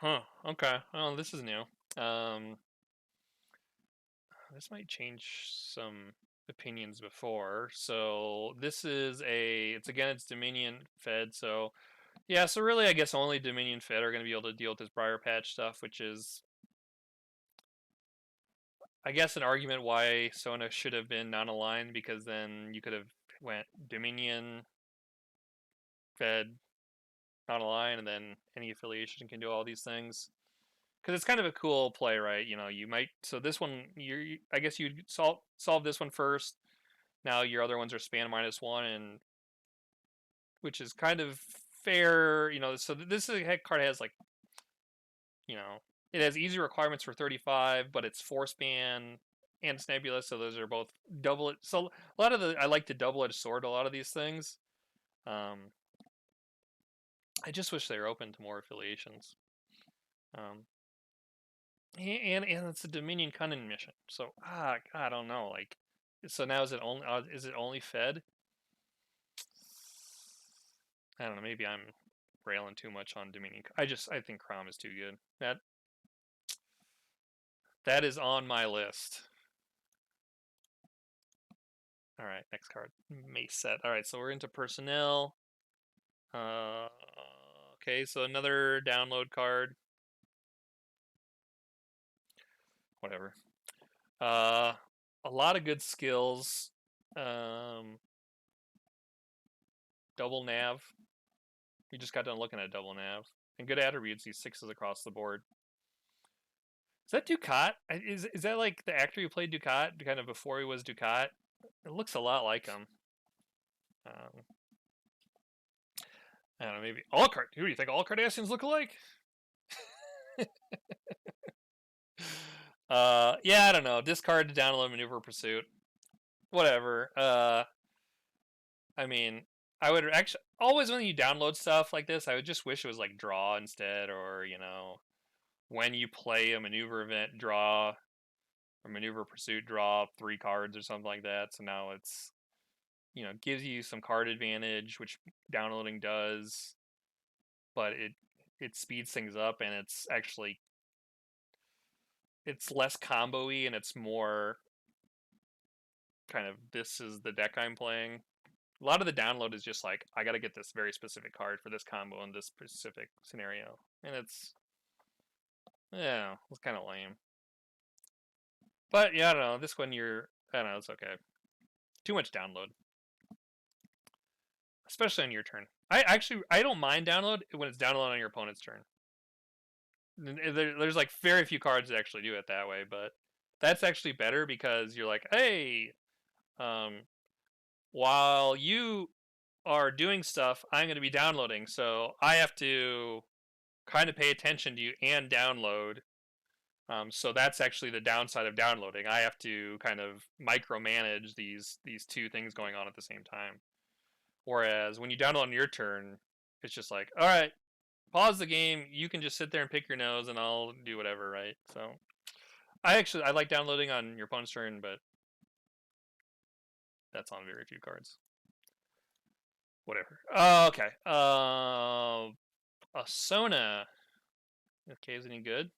Huh. Okay. Oh, this is new. Um, this might change some opinions before. So this is it's Dominion Fed. So yeah. So really, I guess only Dominion Fed are going to be able to deal with this Briar Patch stuff, which is, I guess, an argument why Sona should have been non-aligned because then you could have went Dominion Fed non-aligned, and then any affiliation can do all these things. Because it's kind of a cool play, right? You might this one I guess you'd solve this one first. Now your other ones are span -1, and which is kind of fair. So this card has like you know it has easy requirements for 35, but it's 4 span and it's nebulous, so those are both double. So a lot of I like to double-edged sword a lot of these things. Um, I just wish they were open to more affiliations. Um, and it's a Dominion Cunning mission. So I don't know. Like, so now is it only Fed? I don't know. Maybe I'm railing too much on Dominion. I think Crom is too good. That is on my list. All right, next card. Mace set. All right, so we're into personnel. Uh, okay, so another download card. Whatever. A lot of good skills. Double nav. We just got done looking at double nav. And good attributes, these 6s across the board. Is that Ducat? Is that like the actor who played Ducat, kind of before he was Ducat? It looks a lot like him. I don't know, maybe who do you think all Cardassians look alike? Yeah, I don't know. Discard to download maneuver pursuit. Whatever. I mean, I would actually always when you download stuff like this, I would just wish it was like draw instead, or when you play a maneuver event, draw or maneuver pursuit, draw 3 cards or something like that. So now it's gives you some card advantage, which downloading does, but it speeds things up, and it's less combo-y, and it's more kind of this is the deck I'm playing. A lot of the download is just like I got to get this very specific card for this combo in this specific scenario, and it's kind of lame. But yeah, I don't know. This one I don't know. It's okay. Too much download, especially on your turn. I don't mind download when it's download on your opponent's turn. There's like very few cards that actually do it that way, but that's actually better because you're like, hey, while you are doing stuff, I'm going to be downloading, so I have to kind of pay attention to you and download. So that's actually the downside of downloading. I have to kind of micromanage these two things going on at the same time. Whereas when you download on your turn, it's just like, all right, pause the game. You can just sit there and pick your nose, and I'll do whatever, right? So I like downloading on your opponent's turn, but that's on very few cards. Whatever. Okay. Asona. Okay, is any good?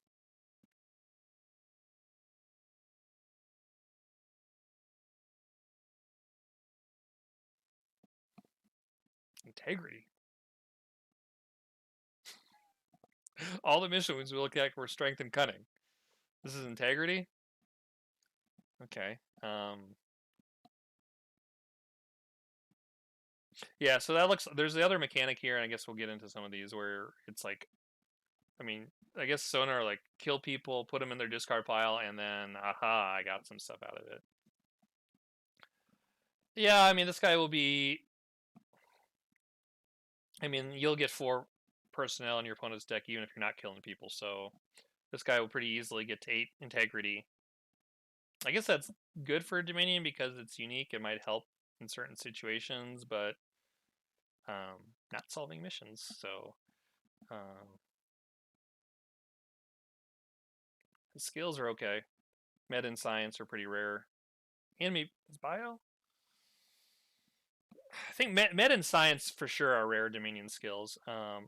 Integrity. All the missions we look at were strength and cunning. This is integrity? Okay. Yeah, so that looks. There's the other mechanic here, and I guess we'll get into some of these where it's like, I mean, I guess Sona are like kill people, put them in their discard pile, and then aha, I got some stuff out of it. Yeah, I mean, this guy will be. I mean, you'll get 4 personnel in your opponent's deck even if you're not killing people. So this guy will pretty easily get to 8 integrity. I guess that's good for Dominion because it's unique. It might help in certain situations, but not solving missions. So his skills are okay. Med and science are pretty rare. And maybe is bio. I think med and science for sure are rare Dominion skills.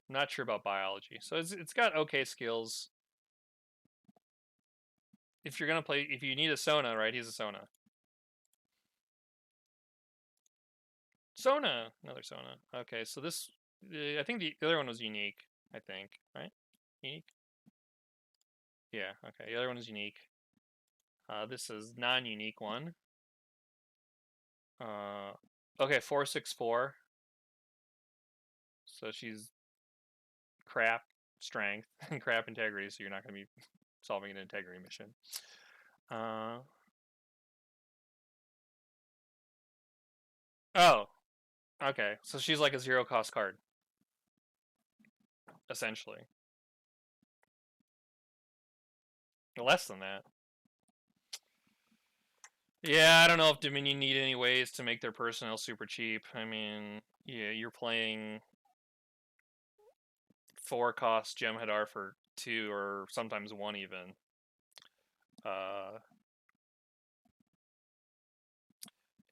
Not sure about biology. So it's got okay skills. If you're gonna play, if you need a Sona, right? He's a Sona. Sona, another Sona. Okay, so this, I think the other one was unique. I think, right? Unique. Yeah. Okay. The other one is unique. This is non-unique one. Okay, 464. So she's crap strength and crap integrity, so you're not going to be solving an integrity mission. Oh, okay. So she's like a 0 cost card, essentially. Less than that. Yeah, I don't know if Dominion need any ways to make their personnel super cheap. I mean, yeah, you're playing 4 cost Jem'Hadar for 2 or sometimes 1 even.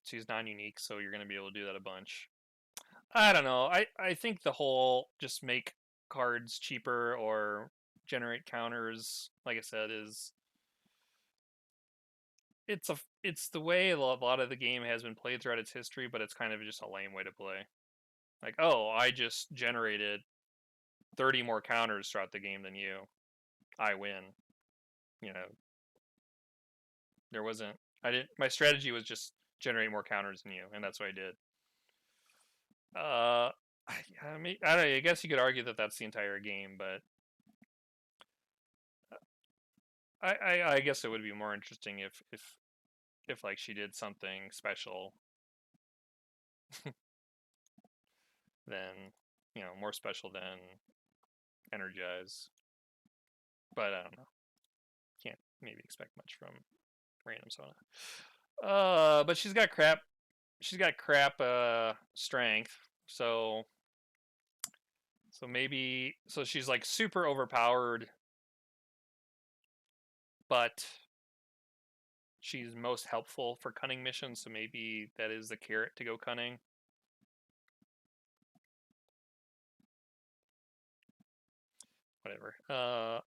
She's non-unique, so you're going to be able to do that a bunch. I don't know. I think the whole just make cards cheaper or generate counters, like I said, is it's the way a lot of the game has been played throughout its history, but it's kind of just a lame way to play. Like, oh, I just generated 30 more counters throughout the game than you. I win. You know, there wasn't. I didn't. My strategy was just generate more counters than you, and that's what I did. I mean, I don't know. I guess you could argue that that's the entire game, but I guess it would be more interesting if like she did something special than more special than energize. But I don't know. Can't maybe expect much from random Sona. But she's got crap. She's got crap strength. So maybe she's like super overpowered, but she's most helpful for cunning missions. So maybe that is the carrot to go cunning. Whatever.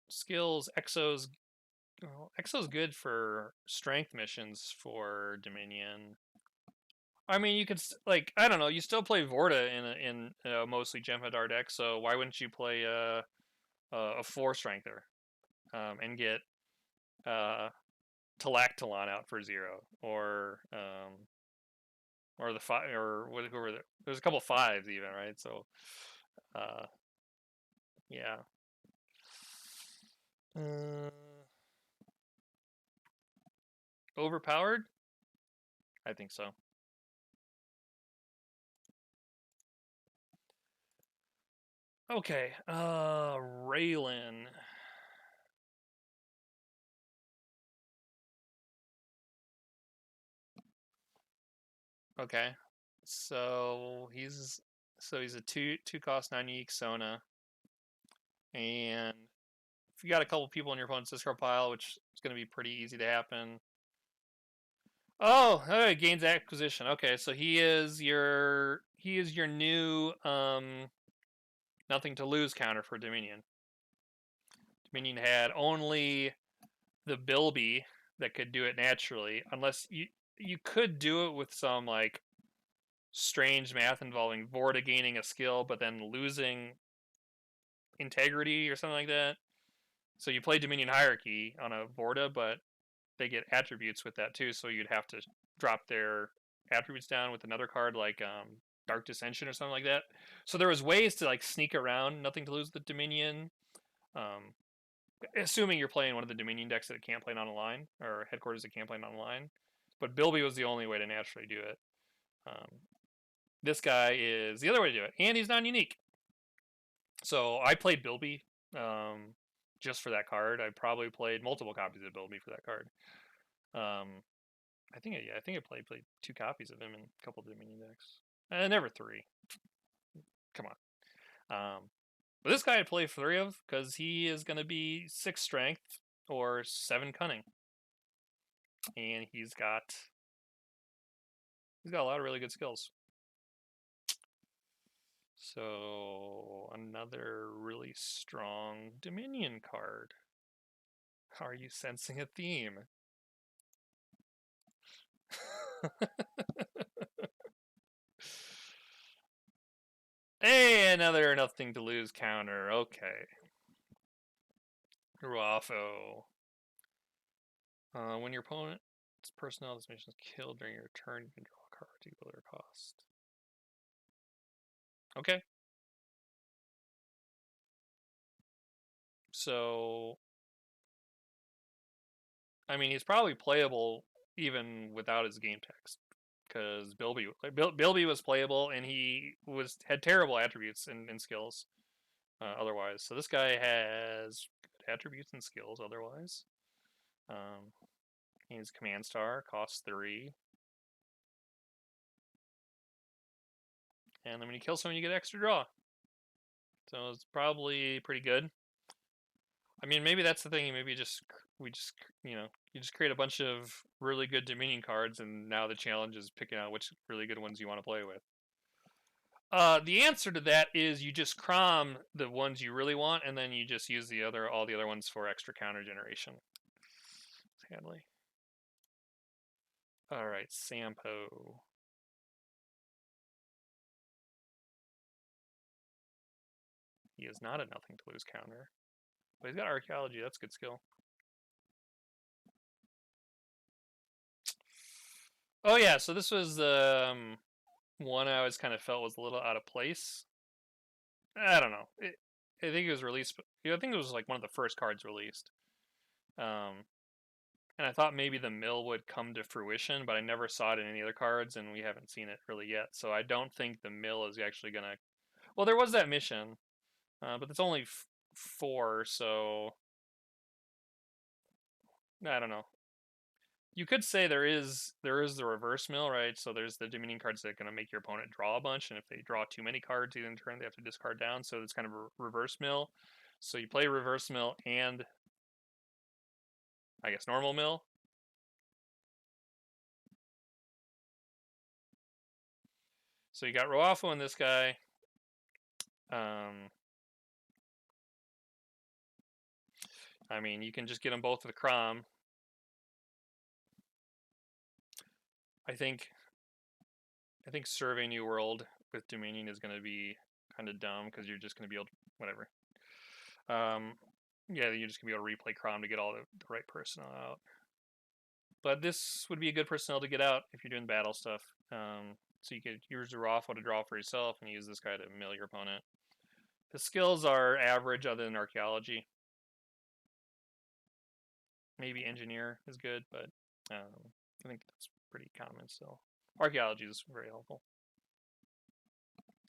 Skills, Exo's. Well, Exo's good for strength missions for Dominion. I mean, you could like I don't know. You still play Vorta in mostly Jem'Hadar deck, so why wouldn't you play a 4 strengther and get Talactalon out for 0 or the 5 or who were there? There's a couple 5s even, right? So yeah. Overpowered? I think so. Okay, Raylan. Okay, so he's a two cost 9 unique Sona, and if you got a couple people in your opponent's discard pile, which is going to be pretty easy to happen. Oh, gains acquisition. Okay, so he is your new nothing to lose counter for Dominion. Dominion had only the Bilby that could do it naturally, unless you could do it with some like strange math involving Vorta gaining a skill but then losing integrity or something like that. So you play Dominion Hierarchy on a Vorta, but they get attributes with that too. So you'd have to drop their attributes down with another card like Dark Dissension or something like that. So there was ways to like sneak around Nothing to Lose the Dominion. Um, Assuming you're playing one of the Dominion decks that can't play online, or headquarters that can't play online. But Bilby was the only way to naturally do it. This guy is the other way to do it, and he's non-unique. So I played Bilby just for that card. I probably played multiple copies of Bilby for that card. I think I played 2 copies of him in a couple of Dominion decks. Never 3. Come on. But this guy I play 3 of because he is going to be 6 strength or 7 cunning, and he's got a lot of really good skills. So another really strong Dominion card. Are you sensing a theme? Hey, another Nothing to Lose counter. Okay. Ruafo. When your opponent's personnel this mission is killed during your turn, you can draw a card equal to their cost. Okay. So, I mean, he's probably playable even without his game text, because Bilby was playable, and he had terrible attributes and skills otherwise. So this guy has good attributes and skills otherwise. He's Command Star, costs 3. And then when you kill someone, you get extra draw. So it's probably pretty good. I mean, maybe that's the thing. Maybe you just create a bunch of really good Dominion cards, and now the challenge is picking out which really good ones you want to play with. The answer to that is you just crom the ones you really want, and then you just use all the other ones for extra counter generation. Sadly. All right, Sampo. He is not a Nothing to Lose counter, but he's got Archaeology. That's good skill. Oh yeah, so this was one I always kind of felt was a little out of place. I don't know. I think it was released. I think it was like one of the first cards released. And I thought maybe the mill would come to fruition, but I never saw it in any other cards, and we haven't seen it really yet. So I don't think the mill is actually gonna. Well, there was that mission, but it's only 4, so I don't know. You could say there is the reverse mill, right? So there's the Dominion cards that are going to make your opponent draw a bunch, and if they draw too many cards in turn, they have to discard down. So it's kind of a reverse mill. So you play reverse mill and, I guess, normal mill. So you got Roafo in this guy. I mean, you can just get them both with Crom. I think Survey New World with Dominion is going to be kind of dumb because you're just going to be able to, whatever. Yeah, you're just going to be able to replay Crom to get all the right personnel out. But this would be a good personnel to get out if you're doing battle stuff. So you could use Ruafo to draw for yourself and use this guy to mill your opponent. The skills are average other than Archaeology. Maybe Engineer is good, but I think that's pretty common still. Archaeology is very helpful.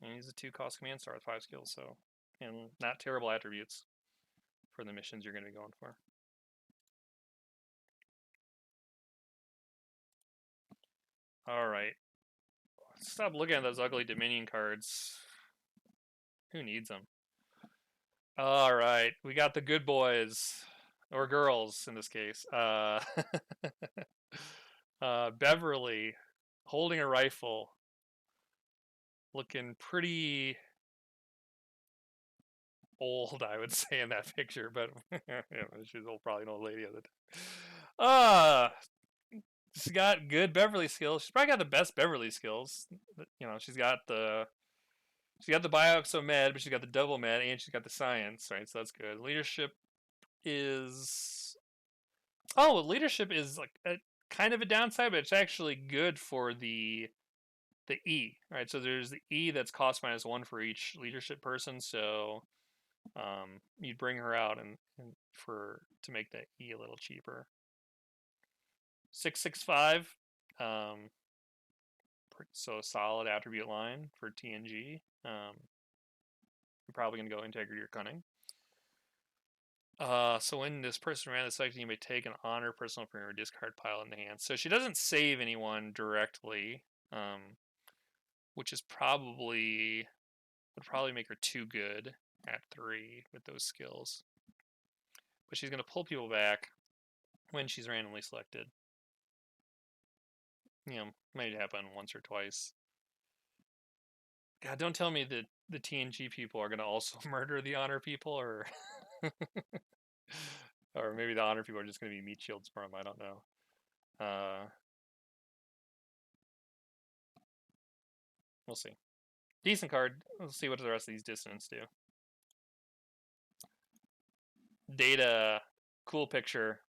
And he's a 2-cost Command Star with 5 skills, so, and not terrible attributes for the missions you're going to be going for. All right. Stop looking at those ugly Dominion cards. Who needs them? All right. We got the good boys. Or girls, in this case. Beverly, holding a rifle. Looking pretty old, I would say, in that picture. But she's probably an old lady at the time. She's got good Beverly skills. She's probably got the best Beverly skills. She's got the Bioxo Med, but she's got the double med, and she's got the science, right? So that's good. Leadership is Oh, leadership is like a kind of a downside, but it's actually good for the E, right? So there's the E that's cost -1 for each leadership person. So you'd bring her out and to make that E a little cheaper. 665. So a solid attribute line for TNG. You're probably gonna go integrity or cunning. So when this person ran the selected, you may take an honor personal from your discard pile in the hand. So she doesn't save anyone directly, which is would probably make her too good at 3 with those skills. But she's gonna pull people back when she's randomly selected. Might happen once or twice. God, don't tell me that the TNG people are gonna also murder the honor people, or or maybe the honor people are just gonna be meat shields for them. I don't know. We'll see. Decent card. Let's see what the rest of these dissonants do. Data, cool picture.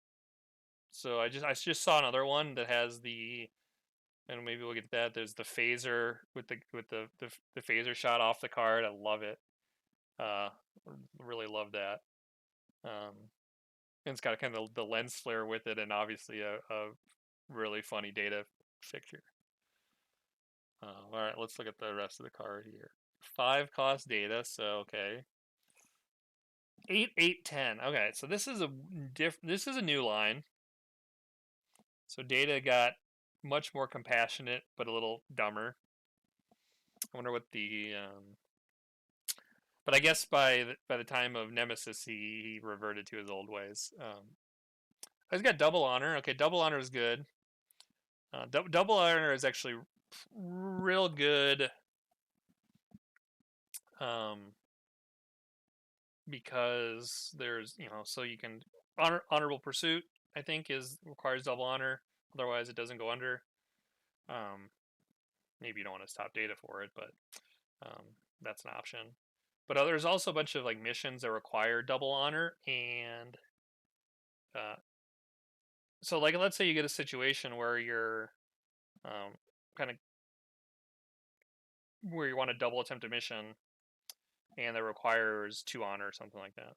So I just saw another one that has and maybe we'll get to that. There's the phaser with the phaser shot off the card. I love it. Really love that. And it's got kind of the lens flare with it, and obviously a really funny data picture. All right, let's look at the rest of the card here. 5 cost data, so okay. 8, 8, 10. Okay, so this is a new line. So data got much more compassionate, but a little dumber. I wonder what the but I guess by the time of Nemesis, he reverted to his old ways. He's got double honor. Okay, double honor is good. Double honor is actually real good because there's so you can honorable pursuit. I think requires double honor. Otherwise, it doesn't go under. Maybe you don't want to stop data for it, but that's an option. But there's also a bunch of like missions that require double honor, and so like let's say you get a situation where you're kind of where you want to double attempt a mission, and that requires 2 honor or something like that.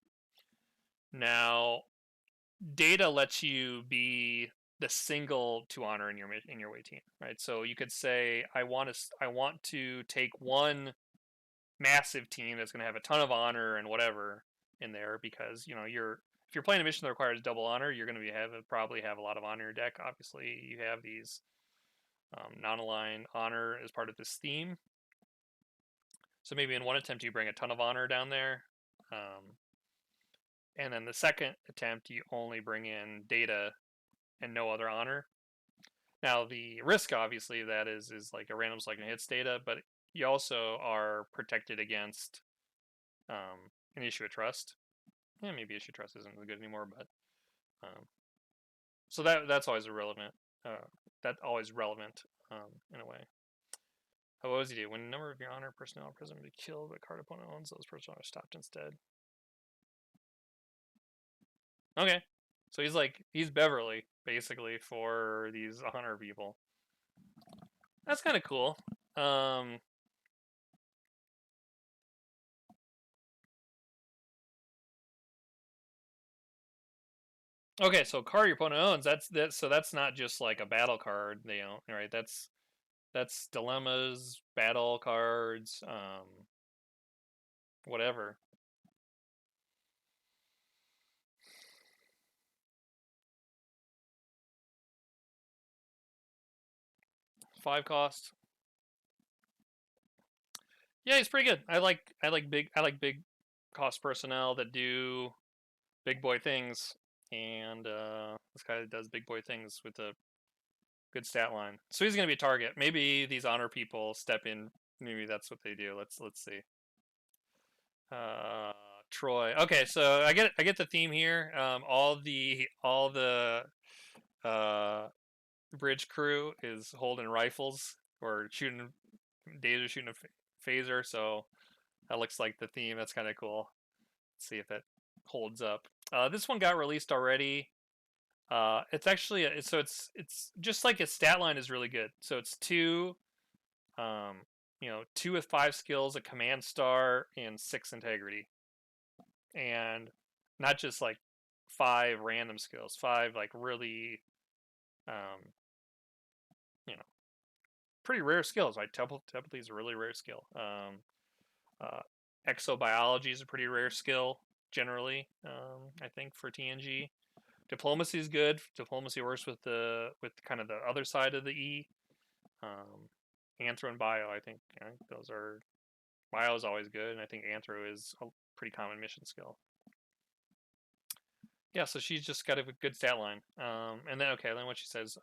Now, data lets you be the single 2 honor in your way team, right? So you could say I want to take one massive team that's going to have a ton of honor and whatever in there, because if you're playing a mission that requires double honor, you're going to probably have a lot of honor in your deck. Obviously, you have these non-aligned honor as part of this theme. So maybe in one attempt you bring a ton of honor down there, and then the second attempt you only bring in data and no other honor. Now the risk obviously of that is like a random selection hits data, but you also are protected against an issue of trust. Yeah, maybe issue of trust isn't good anymore, but so that's always irrelevant. In a way. What does he do? When a number of your honor personnel are present to kill the card opponent owns, those personnel are stopped instead. Okay. So he's Beverly, basically, for these honor people. That's kind of cool. Okay, so card your opponent owns. So that's not just like a battle card they own, right? That's dilemmas, battle cards, whatever. 5 cost. Yeah, he's pretty good. I like big cost personnel that do big boy things, and this guy does big boy things with a good stat line. So he's gonna be a target. Maybe these honor people step in. Maybe that's what they do. Let's see. Troy. Okay, so I get the theme here. All the bridge crew is holding rifles or shooting. Data shooting a phaser. So that looks like the theme. That's kind of cool. Let's see if it holds up. This one got released already. It's actually it's just like its stat line is really good. So it's two, um, 2 with 5 skills, a command star, and 6 integrity, and not just like 5 random skills, 5 like really, um, you know, pretty rare skills. Right, telepathy is a really rare skill. Uh, Exobiology is a pretty rare skill generally. I think for TNG. Diplomacy is good. Diplomacy works with kind of the other side of the E. Anthro and Bio, I think those are. Bio is always good, and I think Anthro is a pretty common mission skill. Yeah, so she's just got a good stat line. And then okay, then what she says.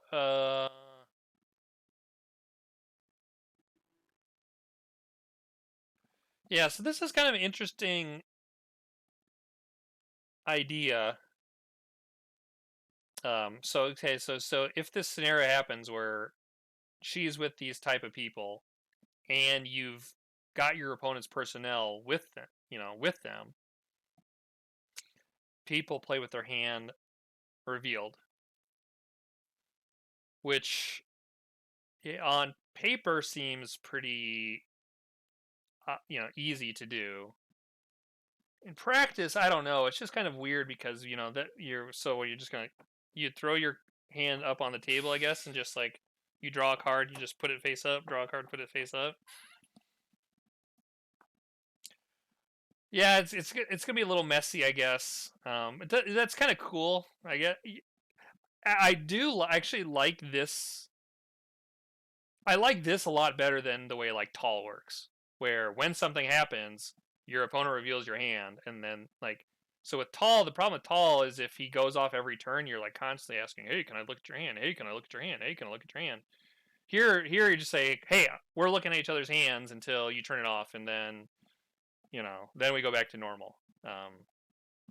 Yeah, so this is kind of an interesting idea. So okay, so if this scenario happens where she's with these type of people, and you've got your opponent's personnel with them, with them, people play with their hand revealed, which on paper seems pretty, easy to do. In practice, I don't know. It's just kind of weird because that you're just gonna you throw your hand up on the table, I guess, and just like you draw a card, you just put it face up, draw a card, put it face up. Yeah, it's gonna be a little messy, I guess. That's kind of cool. I guess I do actually like this. I like this a lot better than the way like Tall works, where when something happens, your opponent reveals your hand, and then like so with Tall, the problem with Tall is if he goes off every turn, you're like constantly asking, "Hey, can I look at your hand? Hey, can I look at your hand? Hey, can I look at your hand?" Here you just say, "Hey, we're looking at each other's hands until you turn it off, and then we go back to normal."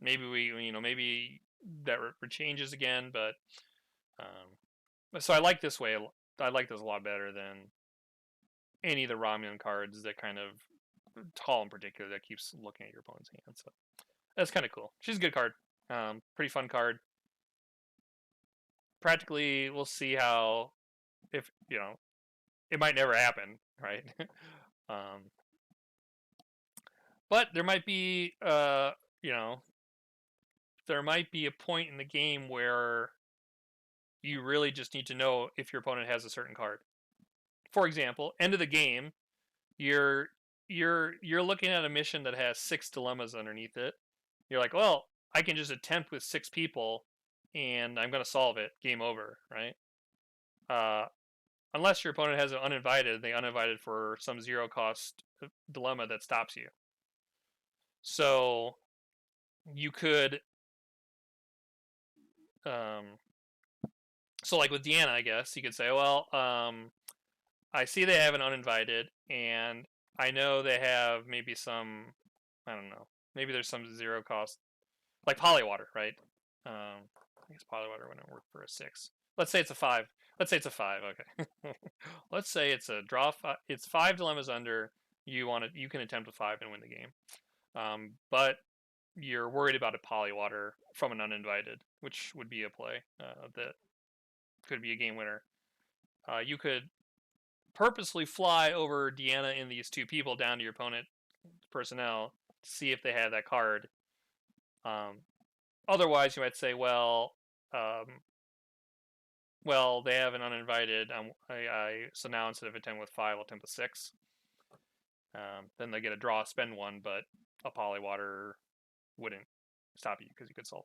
Maybe maybe that changes again, but so I like this way. I like this a lot better than any of the Romulan cards that kind of Tall in particular that keeps looking at your opponent's hand. So that's kind of cool. She's a good card. Pretty fun card. Practically, we'll see how if it might never happen, right? um, but there might be you know there might be a point in the game where you really just need to know if your opponent has a certain card. For example, end of the game, you're you're looking at a mission that has 6 dilemmas underneath it. You're like, well, I can just attempt with 6 people, and I'm gonna solve it. Game over, right? Uh, unless your opponent has an uninvited, they uninvited for some 0 cost dilemma that stops you. So you could, um, so like with Deanna, I guess you could say, well, I see they have an uninvited, and I know they have maybe some, I don't know, maybe there's some 0 cost, like Polywater, right? I guess Polywater wouldn't work for a 6. Let's say it's a 5. Let's say it's a 5. Okay. Let's say it's a draw. It's 5 dilemmas under. You can attempt a 5 and win the game. But you're worried about a Polywater from an uninvited, which would be a play that could be a game winner. You could purposely fly over Deanna and these 2 people down to your opponent personnel to see if they have that card. Otherwise, you might say, well, they have an uninvited. So now instead of attempt with 5, I'll attempt with 6. Then they get a draw, spend 1, but a Polywater wouldn't stop you because you could solve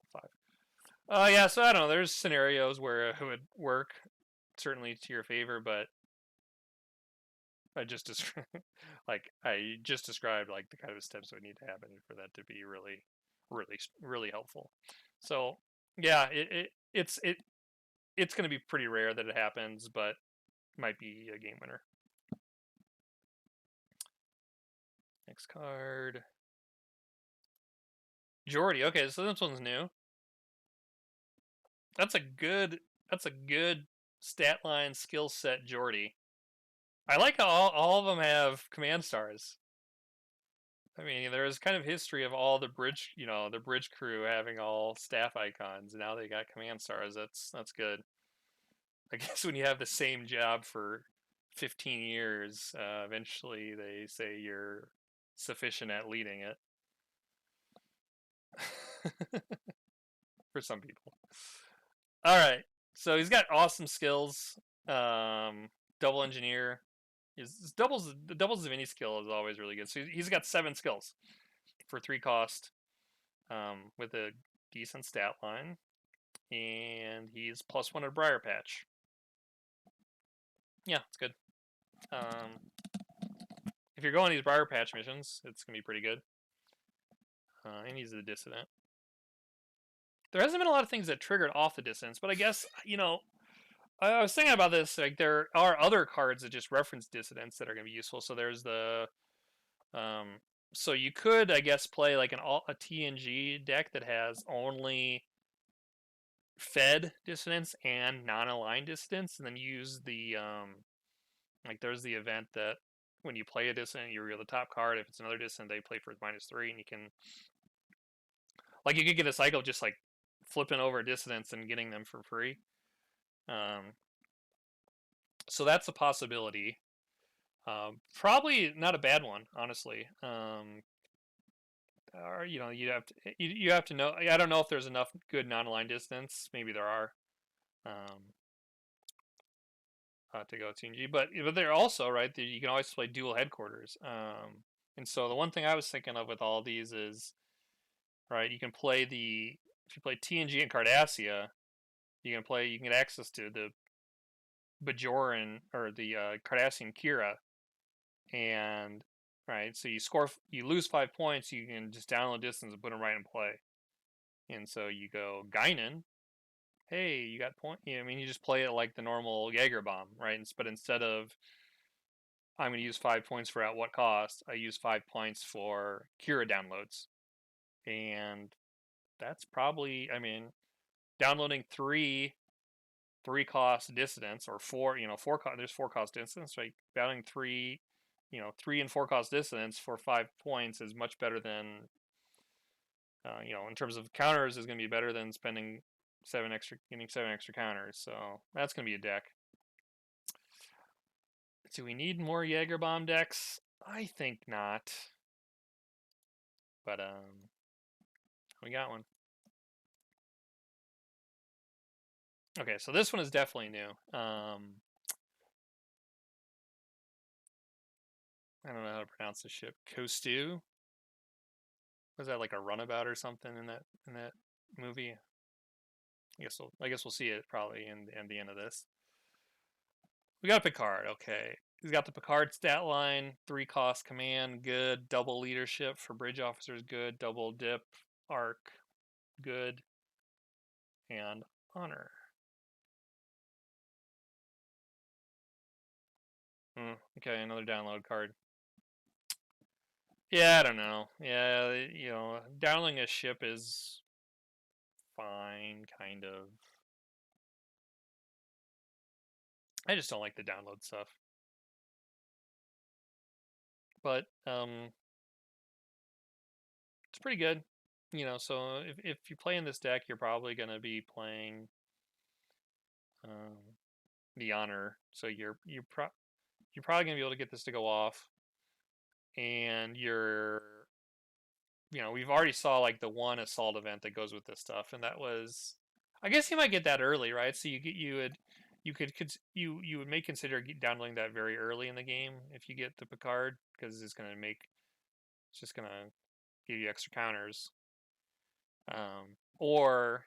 5. Yeah, so I don't know. There's scenarios where it would work, certainly to your favor, but I just described like the kind of steps that would need to happen for that to be really, really, really helpful. So yeah, it's going to be pretty rare that it happens, but might be a game winner. Next card, Geordi. Okay, so this one's new. That's a good stat line skill set, Geordi. I like how all of them have command stars. I mean, there's kind of history of all the bridge, the bridge crew having all staff icons. Now they got command stars. That's good. I guess when you have the same job for 15 years, eventually they say you're sufficient at leading it. For some people. All right, so he's got awesome skills. Double engineer. The doubles of any skill is always really good. So he's got 7 skills for 3 cost, with a decent stat line, and he's +1 at Briar Patch. Yeah, it's good. If you're going these Briar Patch missions, it's gonna be pretty good. And he's a dissident. There hasn't been a lot of things that triggered off the distance, but I guess I was thinking about this. Like there are other cards that just reference dissidents that are going to be useful. So there's the, so you could, I guess, play like a TNG deck that has only fed dissidents and non-aligned dissidents, and then use the like there's the event that when you play a dissident, you reveal the top card. If it's another dissident, they play for -3, and you can like you could get a cycle just like flipping over dissidents and getting them for free. So that's a possibility. Probably not a bad one, honestly. Or you have to know. I don't know if there's enough good non-aligned distance. Maybe there are. To go TNG, but they're also right. You can always play dual headquarters. And so the one thing I was thinking of with all these is, right, you can play if you play TNG and Cardassia, you can get access to the Bajoran or the Cardassian Kira, and right, so you lose 5 points, you can just download distance and put them right in play, and so you go Guinan, hey, you got point. I mean, you just play it like the normal Jaeger bomb, right? But instead of I'm going to use 5 points for at what cost, I use 5 points for Kira downloads, and that's probably, I mean, downloading three cost dissidents or there's 4 cost dissidents, right? Battling 3 and 4 cost dissidents for 5 points is much better than in terms of counters is going to be better than getting 7 extra counters. So that's going to be a deck. Do we need more Jaeger bomb decks? I think not, but we got one. Okay, so this one is definitely new. I don't know how to pronounce this ship. Kostu. Was that like a runabout or something in that movie? I guess we'll see it probably in the end of this. We got a Picard. Okay, he's got the Picard stat line: 3 cost command, good. Double leadership for bridge officers, good. Double dip arc, good. And honor. Okay, another download card. Yeah, I don't know. Yeah, downloading a ship is fine, kind of. I just don't like the download stuff. But it's pretty good. So if you play in this deck, you're probably going to be playing the honor. So you're probably going to be able to get this to go off, and we've already saw like the one assault event that goes with this stuff, and that was, I guess you might get that early, right? So you may consider downloading that very early in the game if you get the Picard, because it's just gonna give you extra counters. Or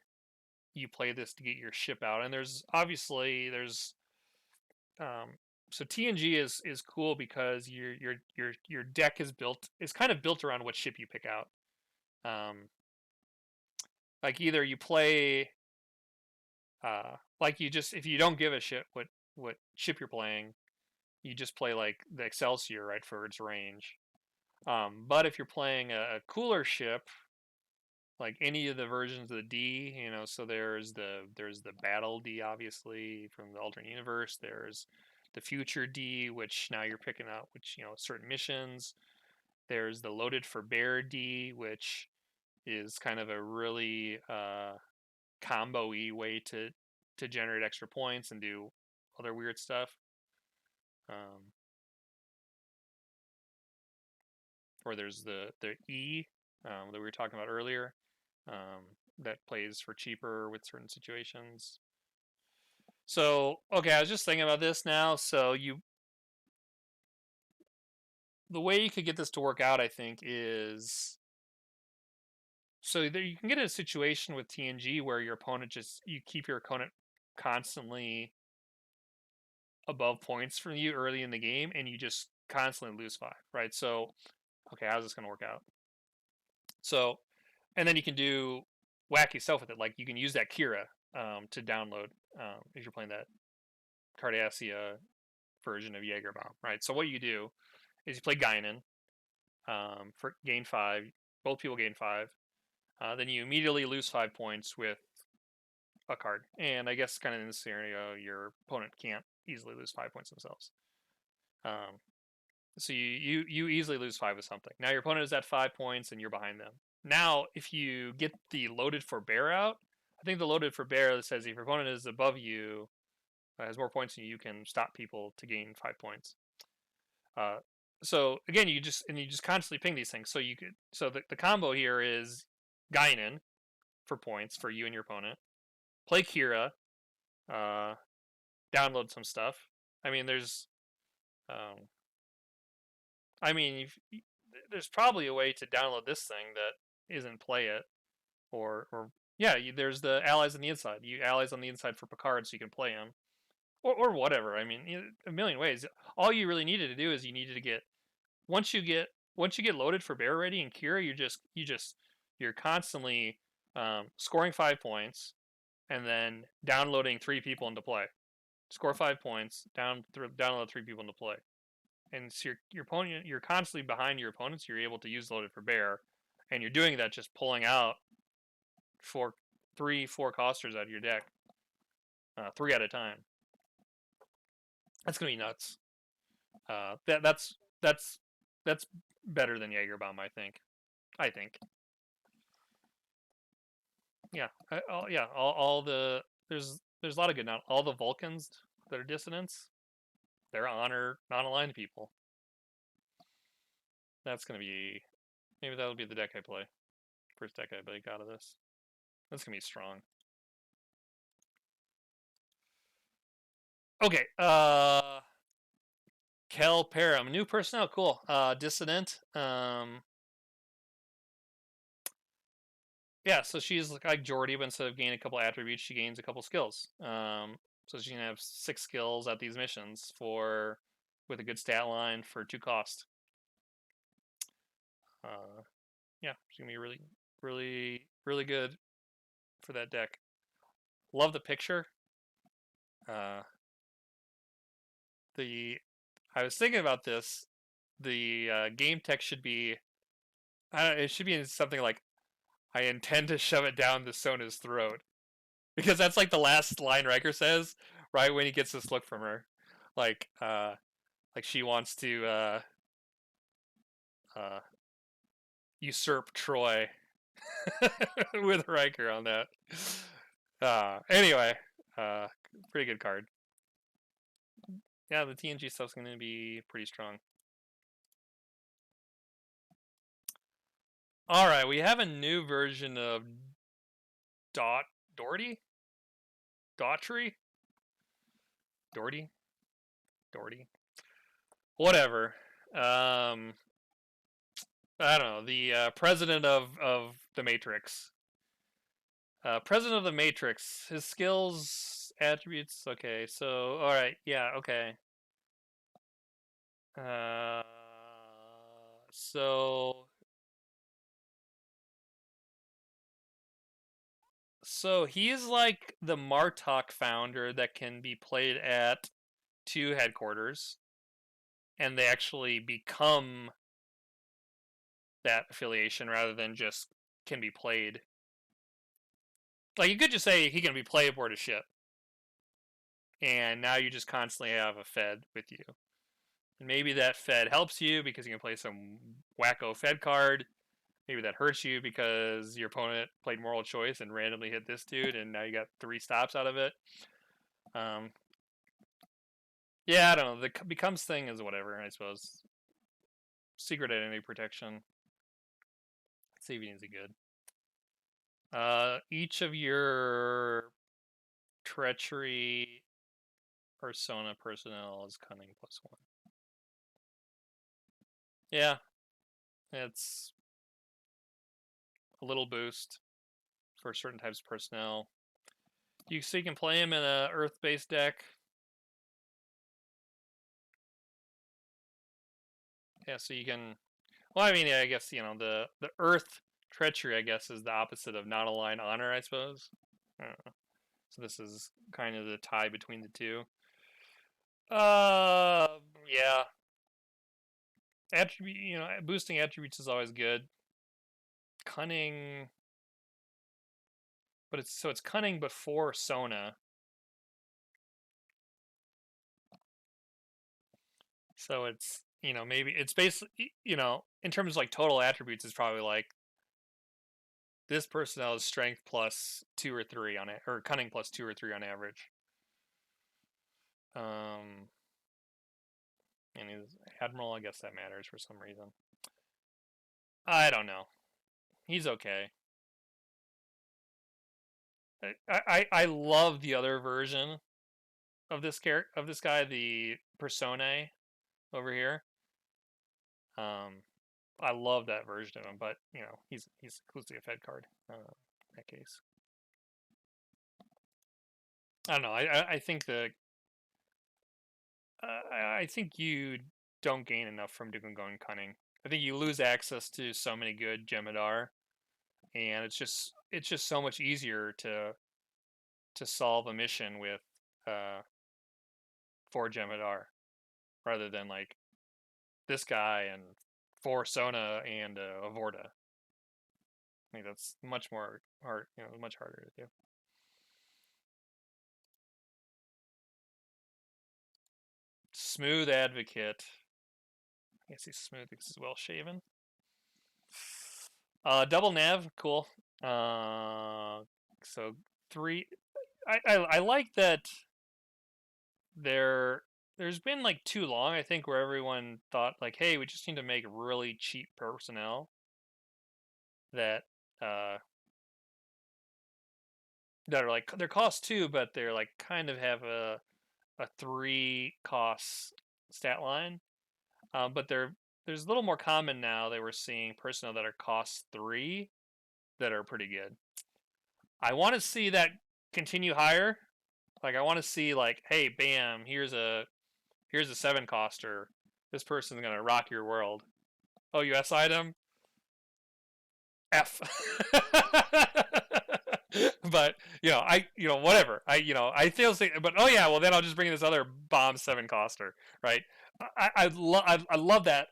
you play this to get your ship out, and there's so TNG is cool because your deck is kind of built around what ship you pick out. Like either you play like if you don't give a shit what ship you're playing, you just play like the Excelsior, right, for its range. But if you're playing a cooler ship, like any of the versions of the D, so there's the Battle D, obviously, from the alternate universe. There's the Future D, which now you're picking out certain missions. There's the loaded for bear D, which is kind of a really combo-y way to generate extra points and do other weird stuff. Or there's the E that we were talking about earlier, that plays for cheaper with certain situations. So, okay, I was just thinking about this now. So the way you could get this to work out, I think, is so there you can get a situation with TNG where your opponent you keep your opponent constantly above points from you early in the game, and you just constantly lose 5, right? So, okay, how's this going to work out? So, and then you can do wacky stuff with it, like you can use that Kira to download if you're playing that Cardassia version of Jaegerbomb, right? So what you do is you play Guinan for gain 5. Both people gain 5. Then you immediately lose 5 points with a card. And I guess kind of in this scenario, your opponent can't easily lose 5 points themselves. So you easily lose 5 with something. Now your opponent is at 5 points and you're behind them. Now, if you get the loaded for bear out, I think the loaded for bear says if your opponent is above you, has more points than you, can stop people to gain 5 points. So again, you just constantly ping these things. So the combo here is Guinan for points for you and your opponent. Play Kira, download some stuff. I mean, there's there's probably a way to download this thing that isn't play it, or yeah, there's the allies on the inside. You allies on the inside for Picard, so you can play them, or whatever. I mean, a million ways. All you really needed to do is you needed to get once you get loaded for bear ready and Kira, you're constantly scoring 5 points and then downloading 3 people into play. Score 5 points, download 3 people into play. And so your opponent, you're constantly behind your opponents. You're able to use loaded for bear, and you're doing that just pulling out 4 costers out of your deck, 3 at a time. That's gonna be nuts. That's better than Jaegerbomb, I think. Yeah, all the there's a lot of good now. All the Vulcans that are dissonance, they're honor non-aligned people. That's gonna be maybe that'll be the deck I play. First deck I play out of this. That's gonna be strong. Okay, Kel Param, new personnel, cool. Dissonant. Yeah, so she's like Jordy, but instead of gaining a couple attributes, she gains a couple skills. So she can have 6 skills at these missions with a good stat line for 2 cost. Yeah, she's gonna be really, really, really good for that deck. Love the picture. I was thinking about this. The game text should be, it should be something like, "I intend to shove it down the Sona's throat," because that's like the last line Riker says right when he gets this look from her, like she wants to usurp Troy with Riker on that. Anyway, pretty good card. Yeah, the TNG stuff's going to be pretty strong. All right, we have a new version of Doherty? Whatever. I don't know. The president of the Matrix. President of the Matrix. His skills, attributes. Okay, so all right, yeah, okay. So he's like the Martok founder that can be played at 2 headquarters, and they actually become that affiliation rather than just can be played. Like, you could just say he can be played aboard a ship, and now you just constantly have a Fed with you. And maybe that Fed helps you because you can play some wacko Fed card. Maybe that hurts you because your opponent played moral choice and randomly hit this dude, and now you got 3 stops out of it. Yeah, I don't know. The becomes thing is whatever, I suppose. Secret identity protection. Saving is good. Each of your treachery persona personnel is cunning +1. Yeah, it's a little boost for certain types of personnel. So you can play him in a Earth-based deck. Yeah, so you can. Well, I mean, yeah, I guess the Earth treachery, I guess, is the opposite of non-aligned honor, I suppose. I don't know. So this is kind of the tie between the two. Yeah. Attribute, boosting attributes is always good. Cunning, but it's cunning before Sona. So it's maybe it's basically in terms of like total attributes, it's probably like this personnel is strength +2 or 3 on it, or cunning +2 or 3 on average. And he's admiral. I guess that matters for some reason. I don't know. He's okay. I love the other version of this guy, the Personae over here. I love that version of him, but he's exclusively a Fed card in that case. I don't know. I think I think you don't gain enough from going cunning. I think you lose access to so many good Jem'Hadar, and it's just so much easier to solve a mission with 4 Jem'Hadar rather than like this guy and 4 Sona and a Vorta. I think that's much more hard, much harder to do. Smooth Advocate. I guess he's smooth because he's well shaven. Double nav, cool. So 3. I like that there's been like too long, I think, where everyone thought like, hey, we just need to make really cheap personnel that are like they're cost 2, but they're like kind of have a 3 cost stat line. But there's a little more common now that we're seeing personnel that are cost 3 that are pretty good. I want to see that continue higher. Like I want to see like, hey, bam, here's a 7 coster. This person's gonna rock your world. Oh, you S item? F. But whatever. I feel sick, but oh yeah, well then I'll just bring in this other bomb 7 coster, right? I love that.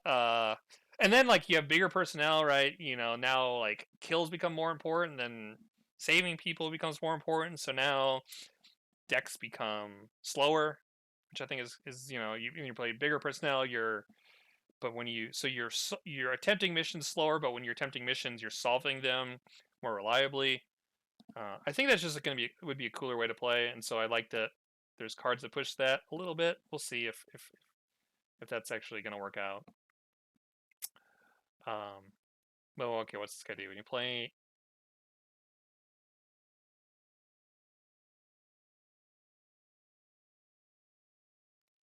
And then like you have bigger personnel, right? Now like kills become more important, then saving people becomes more important. So now decks become slower, which I think is when you play bigger personnel, you're attempting missions slower, but when you're attempting missions, you're solving them more reliably. I think that's just would be a cooler way to play, and so I like that there's cards that push that a little bit. We'll see if that's actually going to work out. But okay, what's this guy do when you play?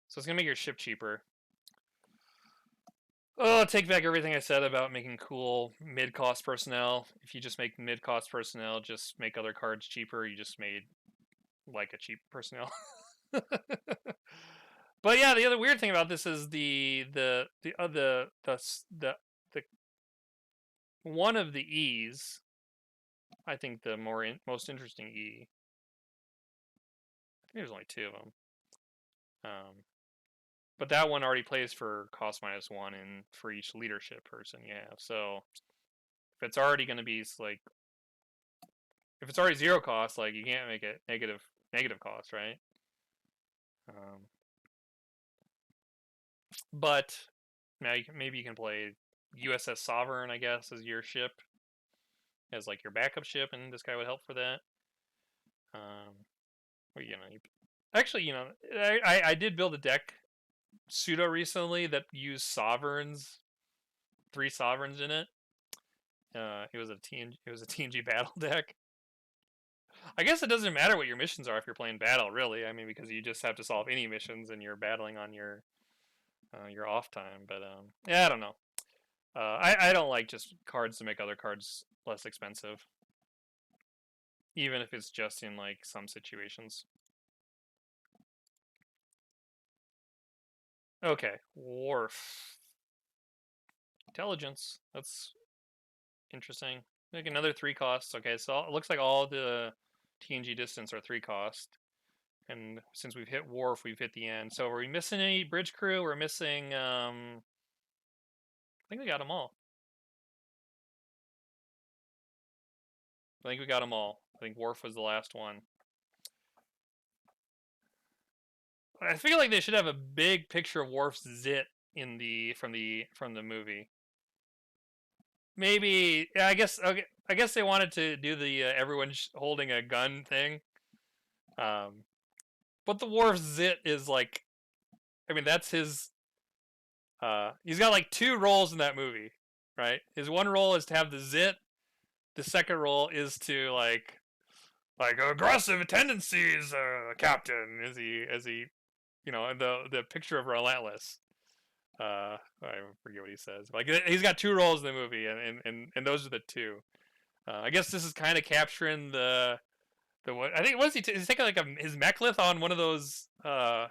So it's gonna make your ship cheaper. Oh, take back everything I said about making cool mid-cost personnel. If you just make mid-cost personnel, just make other cards cheaper. You just made like a cheap personnel. But yeah, the other weird thing about this is the one of the E's. I think the most interesting E. I think there's only 2 of them. But that one already plays for cost -1 and for each leadership person. Yeah, so if it's already going to be like, if it's already 0 cost, like you can't make it negative cost, right? But now maybe you can play USS Sovereign, I guess, as your ship, as like your backup ship, and this guy would help for that. Well, actually, I did build a deck pseudo recently that used sovereigns, 3 sovereigns in it. It was a TNG battle deck. I guess it doesn't matter what your missions are if you're playing battle, really. I mean, because you just have to solve any missions and you're battling on your off time. But yeah, I don't know. I don't like just cards to make other cards less expensive, even if it's just in like some situations. Okay, Worf. Intelligence. That's interesting. Like another 3 costs. Okay, so it looks like all the TNG distance are 3 cost. And since we've hit Worf, we've hit the end. So are we missing any bridge crew? We're missing, I think we got them all. I think we got them all. I think Worf was the last one. I feel like they should have a big picture of Worf's zit in from the movie. Maybe, yeah, I guess. Okay, I guess they wanted to do the everyone holding a gun thing. But the Worf's zit is like, I mean, that's his. He's got like 2 roles in that movie, right? His one role is to have the zit. The second role is to like aggressive tendencies, Captain. As he, the picture of Relentless. I forget what he says. Like he's got 2 roles in the movie, and those are the 2. I guess this is kind of capturing the what I think. Was he's taking like his mechlith on one of those? I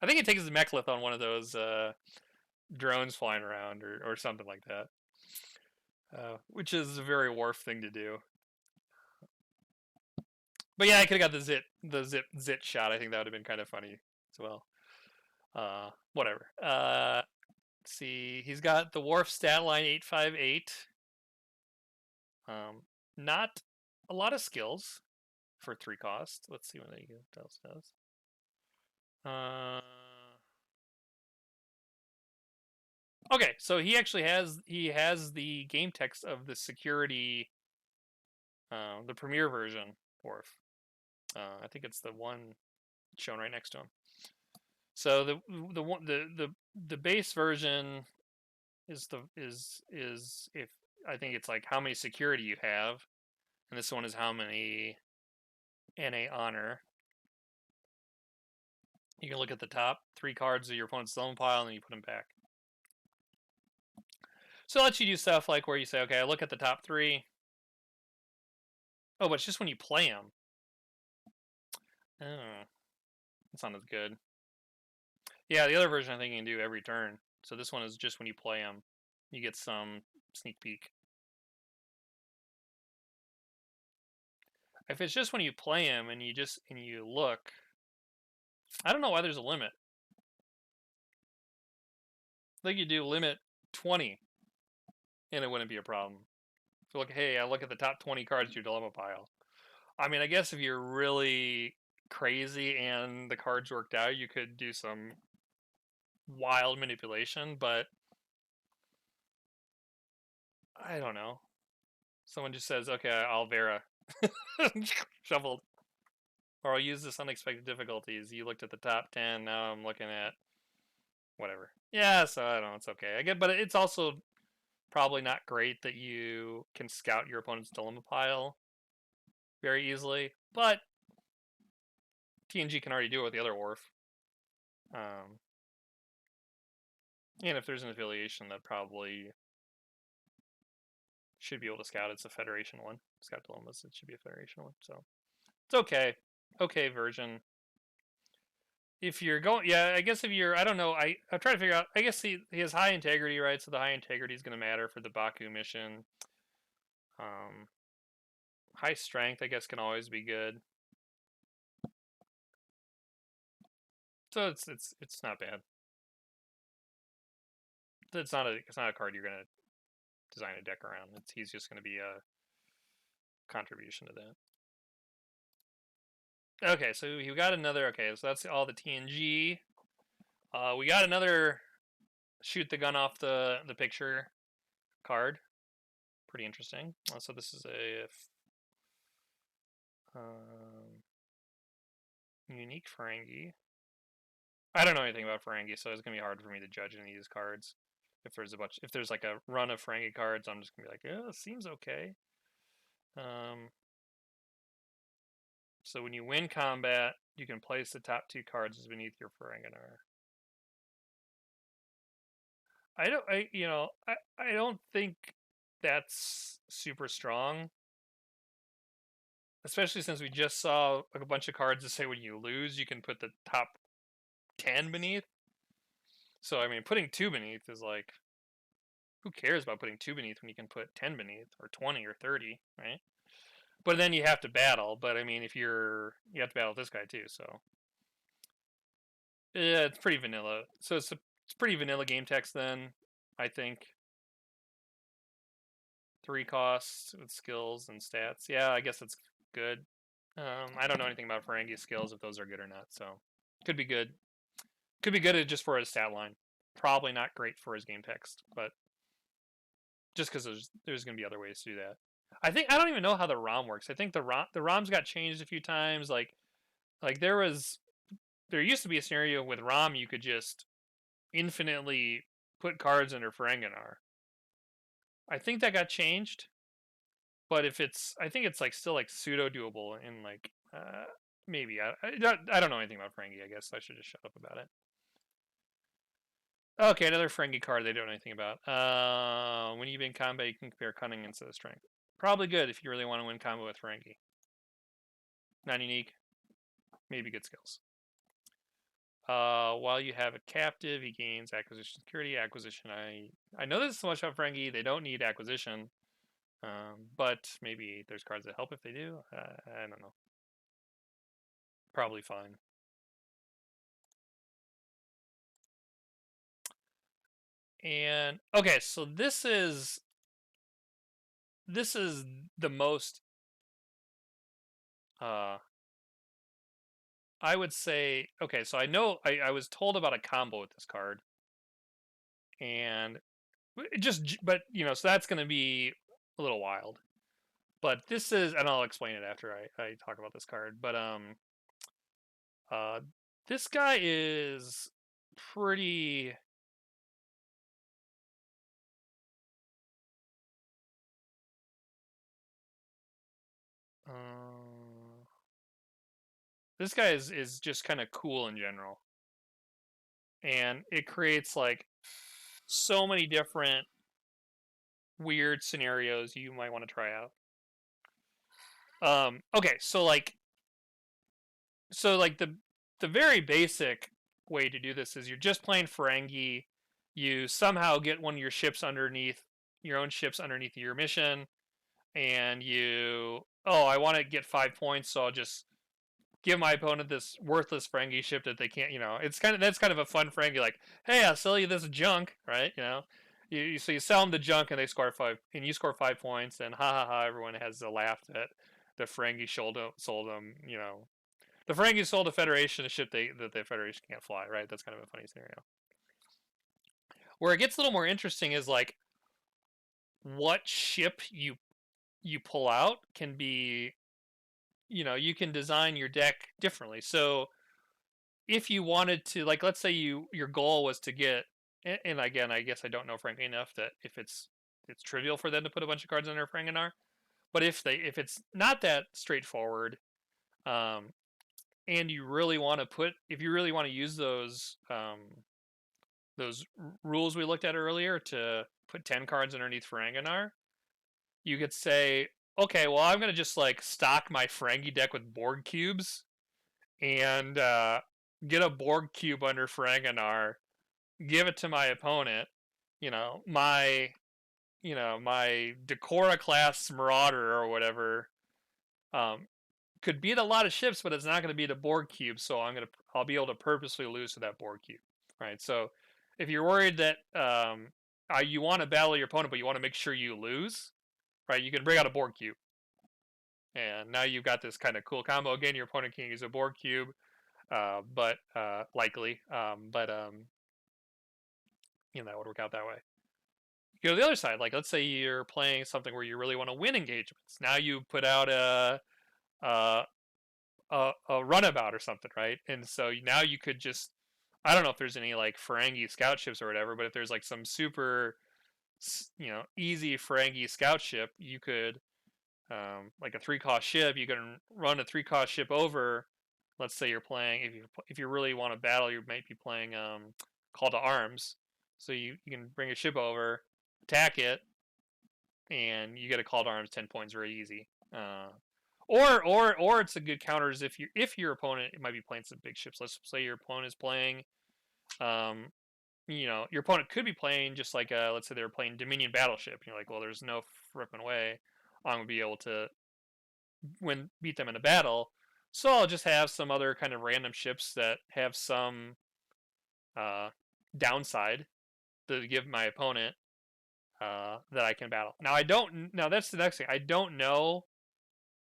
think he takes his mechlith on one of those drones flying around or something like that, which is a very Worf thing to do. But yeah, I could have got the zit shot. I think that would have been kind of funny as well. Whatever. Let's see, he's got the Worf stat line 858. Not a lot of skills for 3 cost. Let's see what else does. Okay, so he actually has the game text of the security, the premiere version Worf. I think it's the one shown right next to him. So the base version is if I think it's like how many security you have, and this one is how many NA honor. You can look at the top 3 cards of your opponent's summon pile, and then you put them back. So it lets you do stuff like where you say, okay, I look at the top 3. Oh, but it's just when you play them. Oh, that's not as good. Yeah, the other version I think you can do every turn. So this one is just when you play them. You get some sneak peek. If it's just when you play them and you look, I don't know why there's a limit. I think you do limit 20, and it wouldn't be a problem. So look, hey, I look at the top 20 cards of your dilemma pile. I mean, I guess if you're really crazy and the cards worked out, you could do some wild manipulation, but I don't know. Someone just says, okay, I'll Vera. Shuffled. Or I'll use this unexpected difficulties. You looked at the top 10, now I'm looking at whatever. Yeah, so I don't know, it's okay. I get, but it's also probably not great that you can scout your opponent's dilemma pile very easily, but TNG can already do it with the other Worf. And if there's an affiliation that probably should be able to scout, it's a Federation one. Scout dilemmas, it should be a Federation one. So it's okay. Okay version. If you're going, yeah, I guess if you're, I don't know, I'm trying to figure out, I guess he has high integrity, right? So the high integrity is going to matter for the Baku mission. High strength, I guess, can always be good. So it's not bad. It's not a card you're gonna design a deck around. He's just gonna be a contribution to that. Okay, so we got another. Okay, so that's all the TNG. We got another shoot the gun off the picture card. Pretty interesting. So this is a unique Ferengi. I don't know anything about Ferengi, so it's gonna be hard for me to judge any of these cards. If there's like a run of Ferengi cards, I'm just gonna be like, yeah, it seems okay. So when you win combat, you can place the top 2 cards beneath your Ferenginar. I don't think that's super strong, especially since we just saw a bunch of cards that say when you lose, you can put the top 10 beneath. So I mean, putting 2 beneath is like, who cares about putting 2 beneath when you can put 10 beneath or 20 or 30, right? But then you have to battle. But I mean, you have to battle this guy too, so yeah, it's pretty vanilla. So it's pretty vanilla game text then, I think. 3 costs with skills and stats. Yeah, I guess it's good. I don't know anything about Ferengi's skills, if those are good or not, so could be good. Could be good just for his stat line. Probably not great for his game text, but just because there's going to be other ways to do that. I don't even know how the ROM works. I think the ROMs got changed a few times. Like there used to be a scenario with ROM you could just infinitely put cards under Ferenginar. I think that got changed, but I think it's like still like pseudo doable in like maybe I don't know anything about Ferengi. I guess I should just shut up about it. Okay, another Ferengi card they don't know anything about. When you win combat, you can compare cunning instead of strength. Probably good if you really want to win combo with Ferengi. Not unique, maybe good skills. While you have a captive, he gains acquisition security. Acquisition, I know this so much about Ferengi. They don't need acquisition, but maybe there's cards that help if they do. I don't know. Probably fine. And okay, so this is the most I would say, okay, so I know I was told about a combo with this card, and but so that's going to be a little wild. But this is, and I'll explain it after I talk about this card. But this guy is pretty. This guy is just kind of cool in general, and it creates like so many different weird scenarios you might want to try out. Okay, so the very basic way to do this is you're just playing Ferengi. You somehow get one of your ships underneath your own ships underneath your mission, and I want to get 5 points, so I'll just give my opponent this worthless Ferengi ship that they can't. That's kind of a fun Ferengi. Like, hey, I'll sell you this junk, right? So you sell them the junk and they score 5, and you score 5 points, and ha ha ha, everyone has a laugh that the Ferengi sold them. The Ferengi sold the Federation a ship that the Federation can't fly, right? That's kind of a funny scenario. Where it gets a little more interesting is like what ship you pull out can be, you can design your deck differently. So if you wanted to, like, let's say your goal was to get, and again, I guess I don't know Ferengi enough that if it's trivial for them to put a bunch of cards under Ferenginar, but if it's not that straightforward, and you really want to use those rules we looked at earlier to put 10 cards underneath Ferenginar, you could say, okay, well, I'm going to just like stock my Ferengi deck with Borg cubes and get a Borg cube under Ferenginar, give it to my opponent, my Decora class Marauder or whatever, could beat a lot of ships, but it's not going to beat a Borg cube, so I'll be able to purposely lose to that Borg cube, right? So if you're worried that you want to battle your opponent, but you want to make sure you lose, right? You can bring out a Borg cube, and now you've got this kind of cool combo. Again, your opponent can use a Borg cube, but likely, that would work out that way. You go to the other side, like let's say you're playing something where you really want to win engagements. Now you put out a a runabout or something, right? And so now you could just, I don't know if there's any like Ferengi scout ships or whatever, but if there's like some super easy Ferengi scout ship, you could like a 3-cost ship, you can run a 3-cost ship over. Let's say you're playing, if you really want to battle, you might be playing Call to Arms. So you can bring a ship over, attack it, and you get a Call to Arms 10 points very easy. Or it's a good counters if your opponent might be playing some big ships. Let's say your opponent is playing, your opponent could be playing just like let's say they're playing Dominion battleship. You're like, well, there's no fripping way I'm gonna be able to beat them in a battle. So I'll just have some other kind of random ships that have some uh, downside to give my opponent that I can battle. Now I don't. Now that's the next thing. I don't know.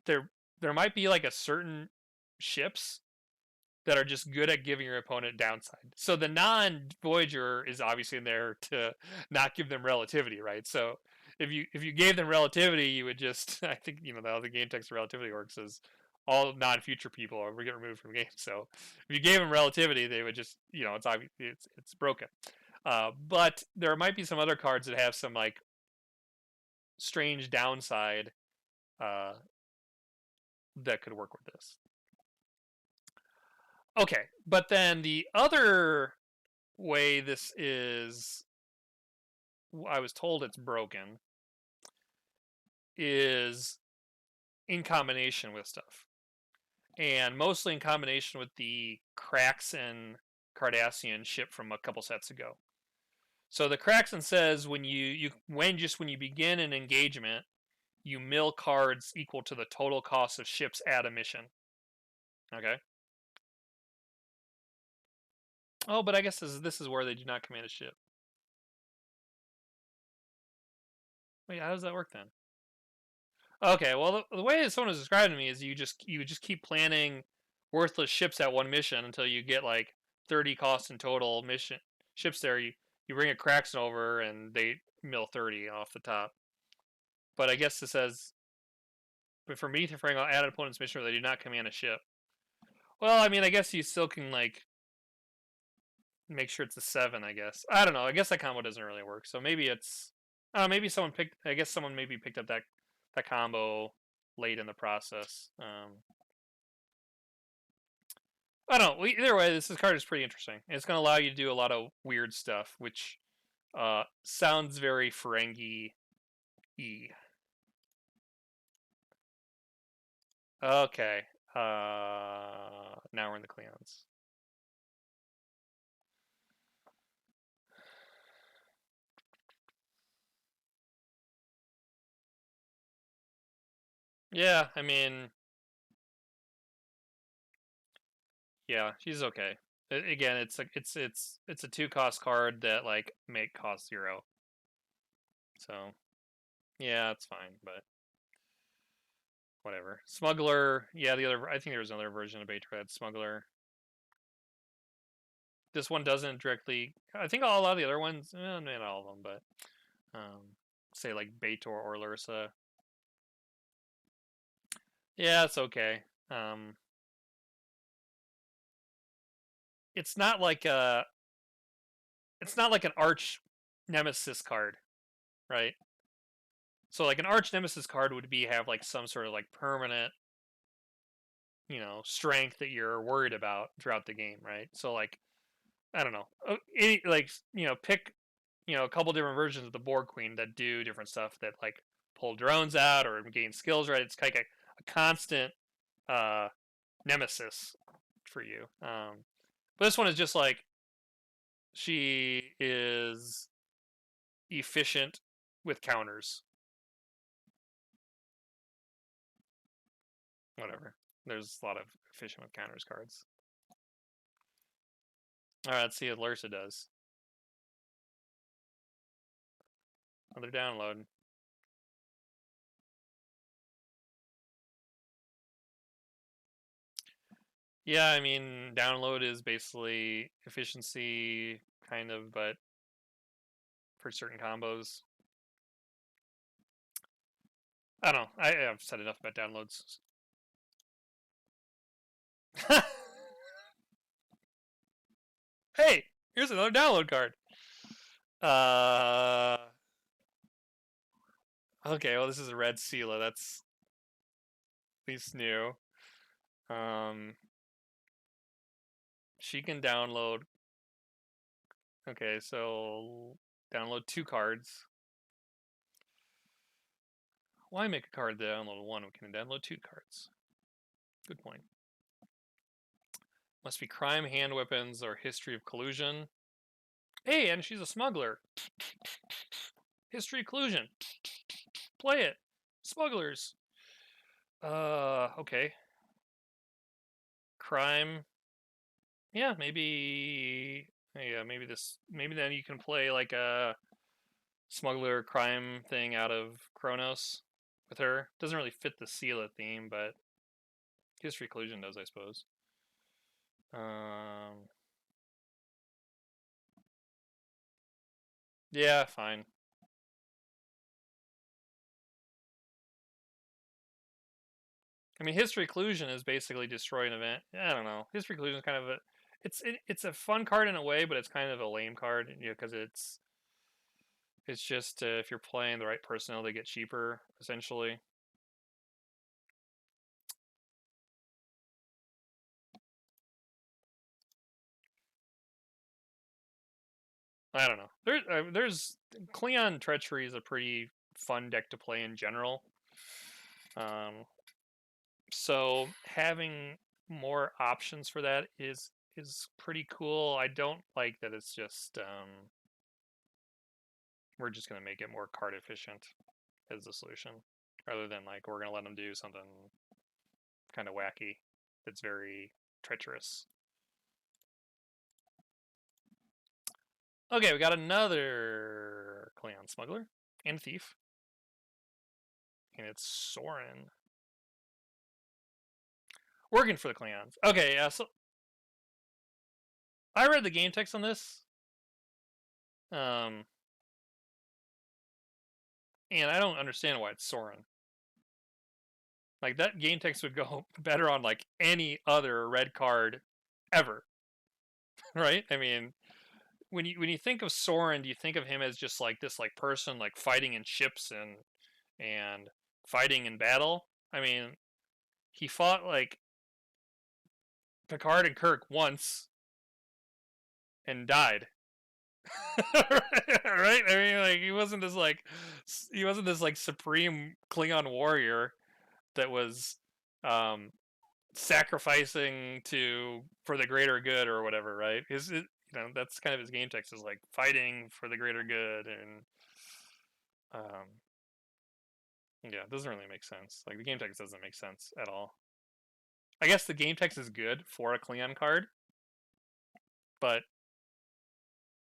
There might be like a certain ships that are just good at giving your opponent downside. So the non-Voyager is obviously in there to not give them relativity, right? So if you gave them relativity, you would just I think how the game text of relativity works is all non-future people are get removed from the game. So if you gave them relativity, they would just it's obvious it's broken. But there might be some other cards that have some like strange downside uh, that could work with this. Okay, but then the other way this is, I was told it's broken, is in combination with stuff. And mostly in combination with the Kraxen Cardassian ship from a couple sets ago. So the Kraxen says when you begin an engagement, you mill cards equal to the total cost of ships at a mission. Okay. Oh, but I guess this is where they do not command a ship. Wait, how does that work then? Okay, well the way someone was describing to me is you would just keep planning worthless ships at one mission until you get like 30 costs in total mission ships there. You bring a Kraxen over and they mill 30 off the top. But I guess it says, but for me to bring out add an opponent's mission where they do not command a ship. Well, I mean, I guess you still can like make sure it's a 7. I guess I don't know. I guess that combo doesn't really work. So maybe it's maybe someone picked. I guess someone maybe picked up that combo late in the process. I don't know. Either way, this card is pretty interesting. It's going to allow you to do a lot of weird stuff, which sounds very Ferengi-y. Okay. Now we're in the Cleons. Yeah, I mean, yeah, she's okay. Again, it's a 2-cost card that like make cost 0. So yeah, it's fine, but whatever. Smuggler, yeah, I think there was another version of Bait Smuggler. This one doesn't directly. I think a lot of the other ones, not all of them, but say like Baitor or Lursa. Yeah, it's okay. It's not like an arch nemesis card, right? So like an arch nemesis card would have like some sort of like permanent, strength that you're worried about throughout the game, right? So like I don't know, pick a couple different versions of the Borg Queen that do different stuff that like pull drones out or gain skills, right? It's like a constant nemesis for you. But this one is just like she is efficient with counters. Whatever. There's a lot of efficient with counters cards. All right, let's see what Lursa does. Another download. Yeah, I mean, download is basically efficiency, kind of, but for certain combos. I don't know. I've said enough about downloads. Hey, here's another download card. Okay, well, this is a red Sela. That's at least new. She can download. Okay, so download 2 cards. Why make a card that download 1? We can download 2 cards. Good point. Must be crime, hand weapons, or history of collusion. Hey, and she's a smuggler. History of collusion. Play it. Smugglers. Okay. Crime. Yeah, maybe. Yeah, maybe this. Maybe then you can play like a smuggler crime thing out of Chronos with her. Doesn't really fit the Sela theme, but history of collusion does, I suppose. Yeah, fine. I mean, history collusion is basically destroy an event. I don't know. History collusion is kind of a, it's a fun card in a way, but it's kind of a lame card, you know, because it's just if you're playing the right personnel, they get cheaper essentially. I don't know. There's Cleon Treachery is a pretty fun deck to play in general. So having more options for that is pretty cool. I don't like that it's just we're just gonna make it more card efficient as the solution, rather than like we're gonna let them do something kind of wacky that's very treacherous. Okay, we got another Cleon Smuggler and Thief. And it's Soren. Working for the Cleons. Okay, yeah, so I read the game text on this. And I don't understand why it's Soren. Like, that game text would go better on like any other red card ever. Right? I mean, when you think of Soren, do you think of him as just like this like person like fighting in ships and fighting in battle? I mean, he fought like Picard and Kirk once and died. Right? I mean, like he wasn't this like supreme Klingon warrior that was sacrificing for the greater good or whatever, right? That's kind of his game text, is like fighting for the greater good, and yeah, it doesn't really make sense. Like the game text doesn't make sense at all. I guess the game text is good for a Klingon card, but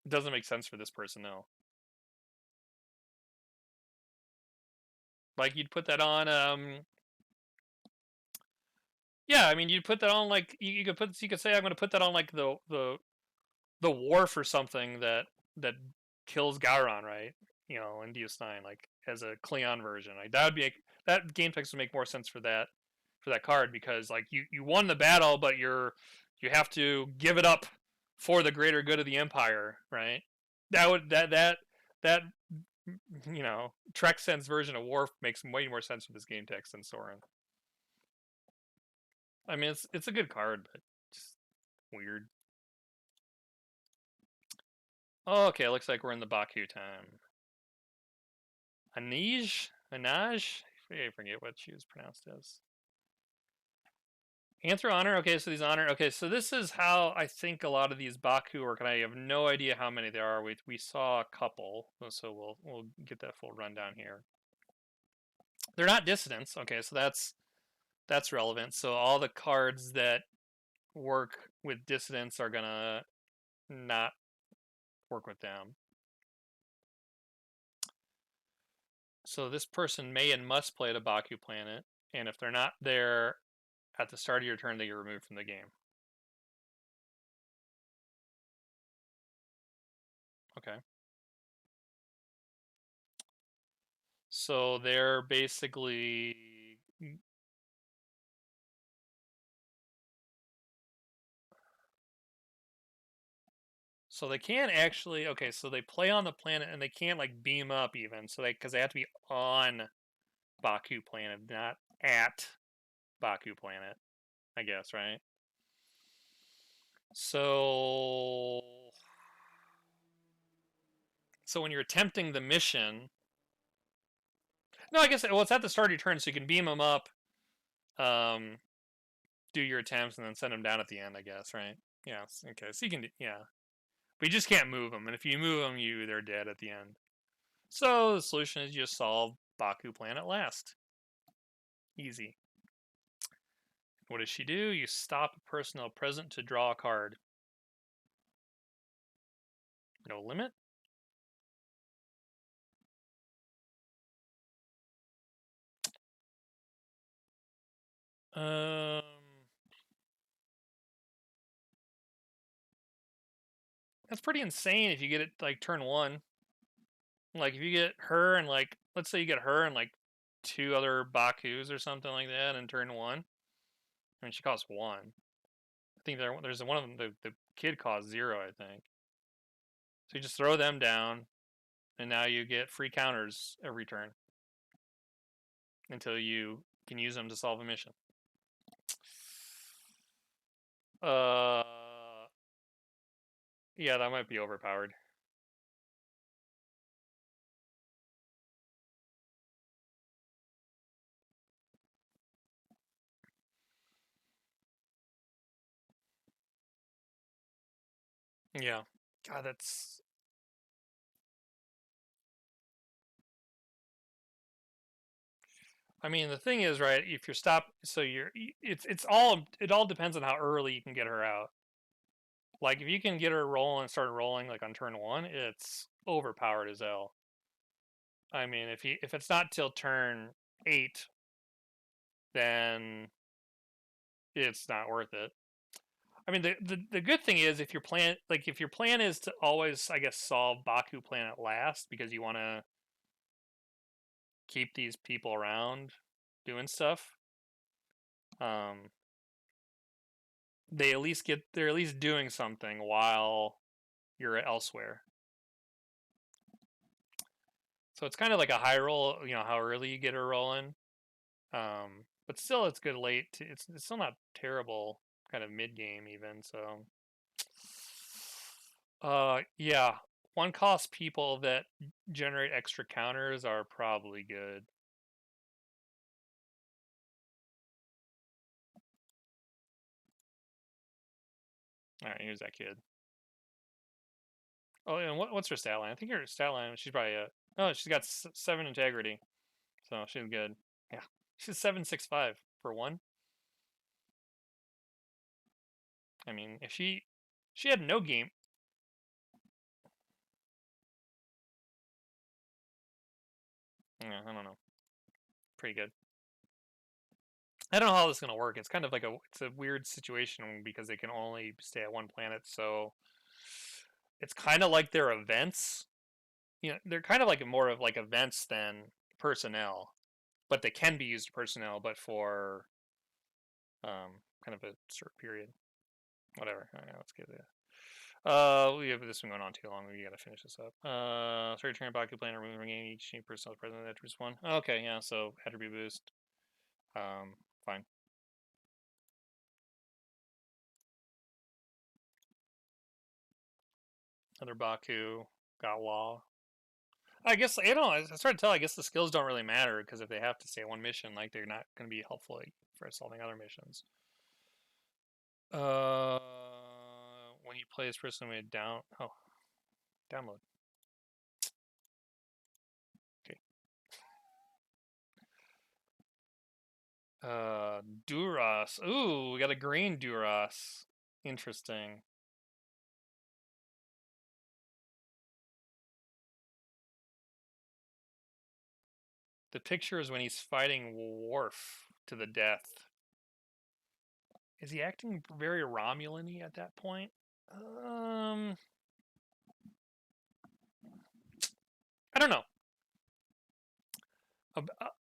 it doesn't make sense for this personnel. Like you'd put that on yeah, I mean you'd put that on like you could say I'm going to put that on like the wharf or something that kills Gowron, right? You know, in DS9, like as a Klingon version. Like that game text would make more sense for that card, because like you won the battle, but you have to give it up for the greater good of the Empire, right? That you know, Trek Sense version of Worf makes way more sense with this game text than Soren. I mean, it's a good card, but just weird. Oh, okay, looks like we're in the Baku time. Anij? I forget what she was pronounced as. Anthro honor. Okay, so these honor. Okay, so this is how I think a lot of these Baku work, and I have no idea how many there are. We saw a couple, so we'll get that full rundown here. They're not dissidents. Okay, so that's relevant. So all the cards that work with dissidents are gonna not work with them. So this person may and must play at a Baku planet, and if they're not there at the start of your turn, they get removed from the game. Okay. So they're basically... So they can't actually... Okay, so they play on the planet and they can't like beam up even. So because they have to be on Baku planet, not at Baku planet, I guess, right? So when you're attempting the mission... No, I guess, well, it's at the start of your turn, so you can beam them up, do your attempts, and then send them down at the end, I guess, right? Yeah, okay, so you can, yeah. But you just can't move them, and if you move them, they're dead at the end. So the solution is you just solve Baku planet last. Easy. What does she do? You stop a personnel present to draw a card. No limit? That's pretty insane if you get it like turn 1. Like if you get her and like, let's say you get her and like 2 other Bakus or something like that in turn 1. I mean, she costs 1. I think there's one of them. The kid costs 0, I think. So you just throw them down, and now you get free counters every turn until you can use them to solve a mission. Yeah, that might be overpowered. Yeah. God, that's... I mean, the thing is, right, if you're stopped, so it all depends on how early you can get her out. Like, if you can get her rolling and start rolling, like, on turn 1, it's overpowered as hell. I mean, if it's not till turn 8, then it's not worth it. I mean, the good thing is if your plan is to always, I guess, solve Baku planet last because you want to keep these people around doing stuff, they're at least doing something while you're elsewhere. So it's kind of like a high roll, how early you get her rolling. But still, it's good late. It's still not terrible, kind of mid game even. So, yeah, 1-cost people that generate extra counters are probably good. All right, here's that kid. Oh, and what's her stat line? I think her stat line, she's probably she's got 7 integrity, so she's good. Yeah, she's 765 for 1. I mean, if she had no game. Yeah, I don't know. Pretty good. I don't know how this is gonna work. It's kind of like it's a weird situation because they can only stay at one planet, so it's kind of like their events. They're kind of like more of like events than personnel, but they can be used personnel, but for kind of a short period. Whatever. All right, let's get it. We have this one going on too long. We gotta finish this up. Start turn Baku planet, remove game each personal present attributes 1. Okay, yeah. So attribute boost. Fine. Another Baku got law. I guess I don't know. I started to tell. I guess the skills don't really matter because if they have to stay one mission, like they're not going to be helpful for solving other missions. When you play this person, we download. Okay. Duras. Ooh, we got a green Duras. Interesting. The picture is when he's fighting Worf to the death. Is he acting very Romulan-y at that point? I don't know.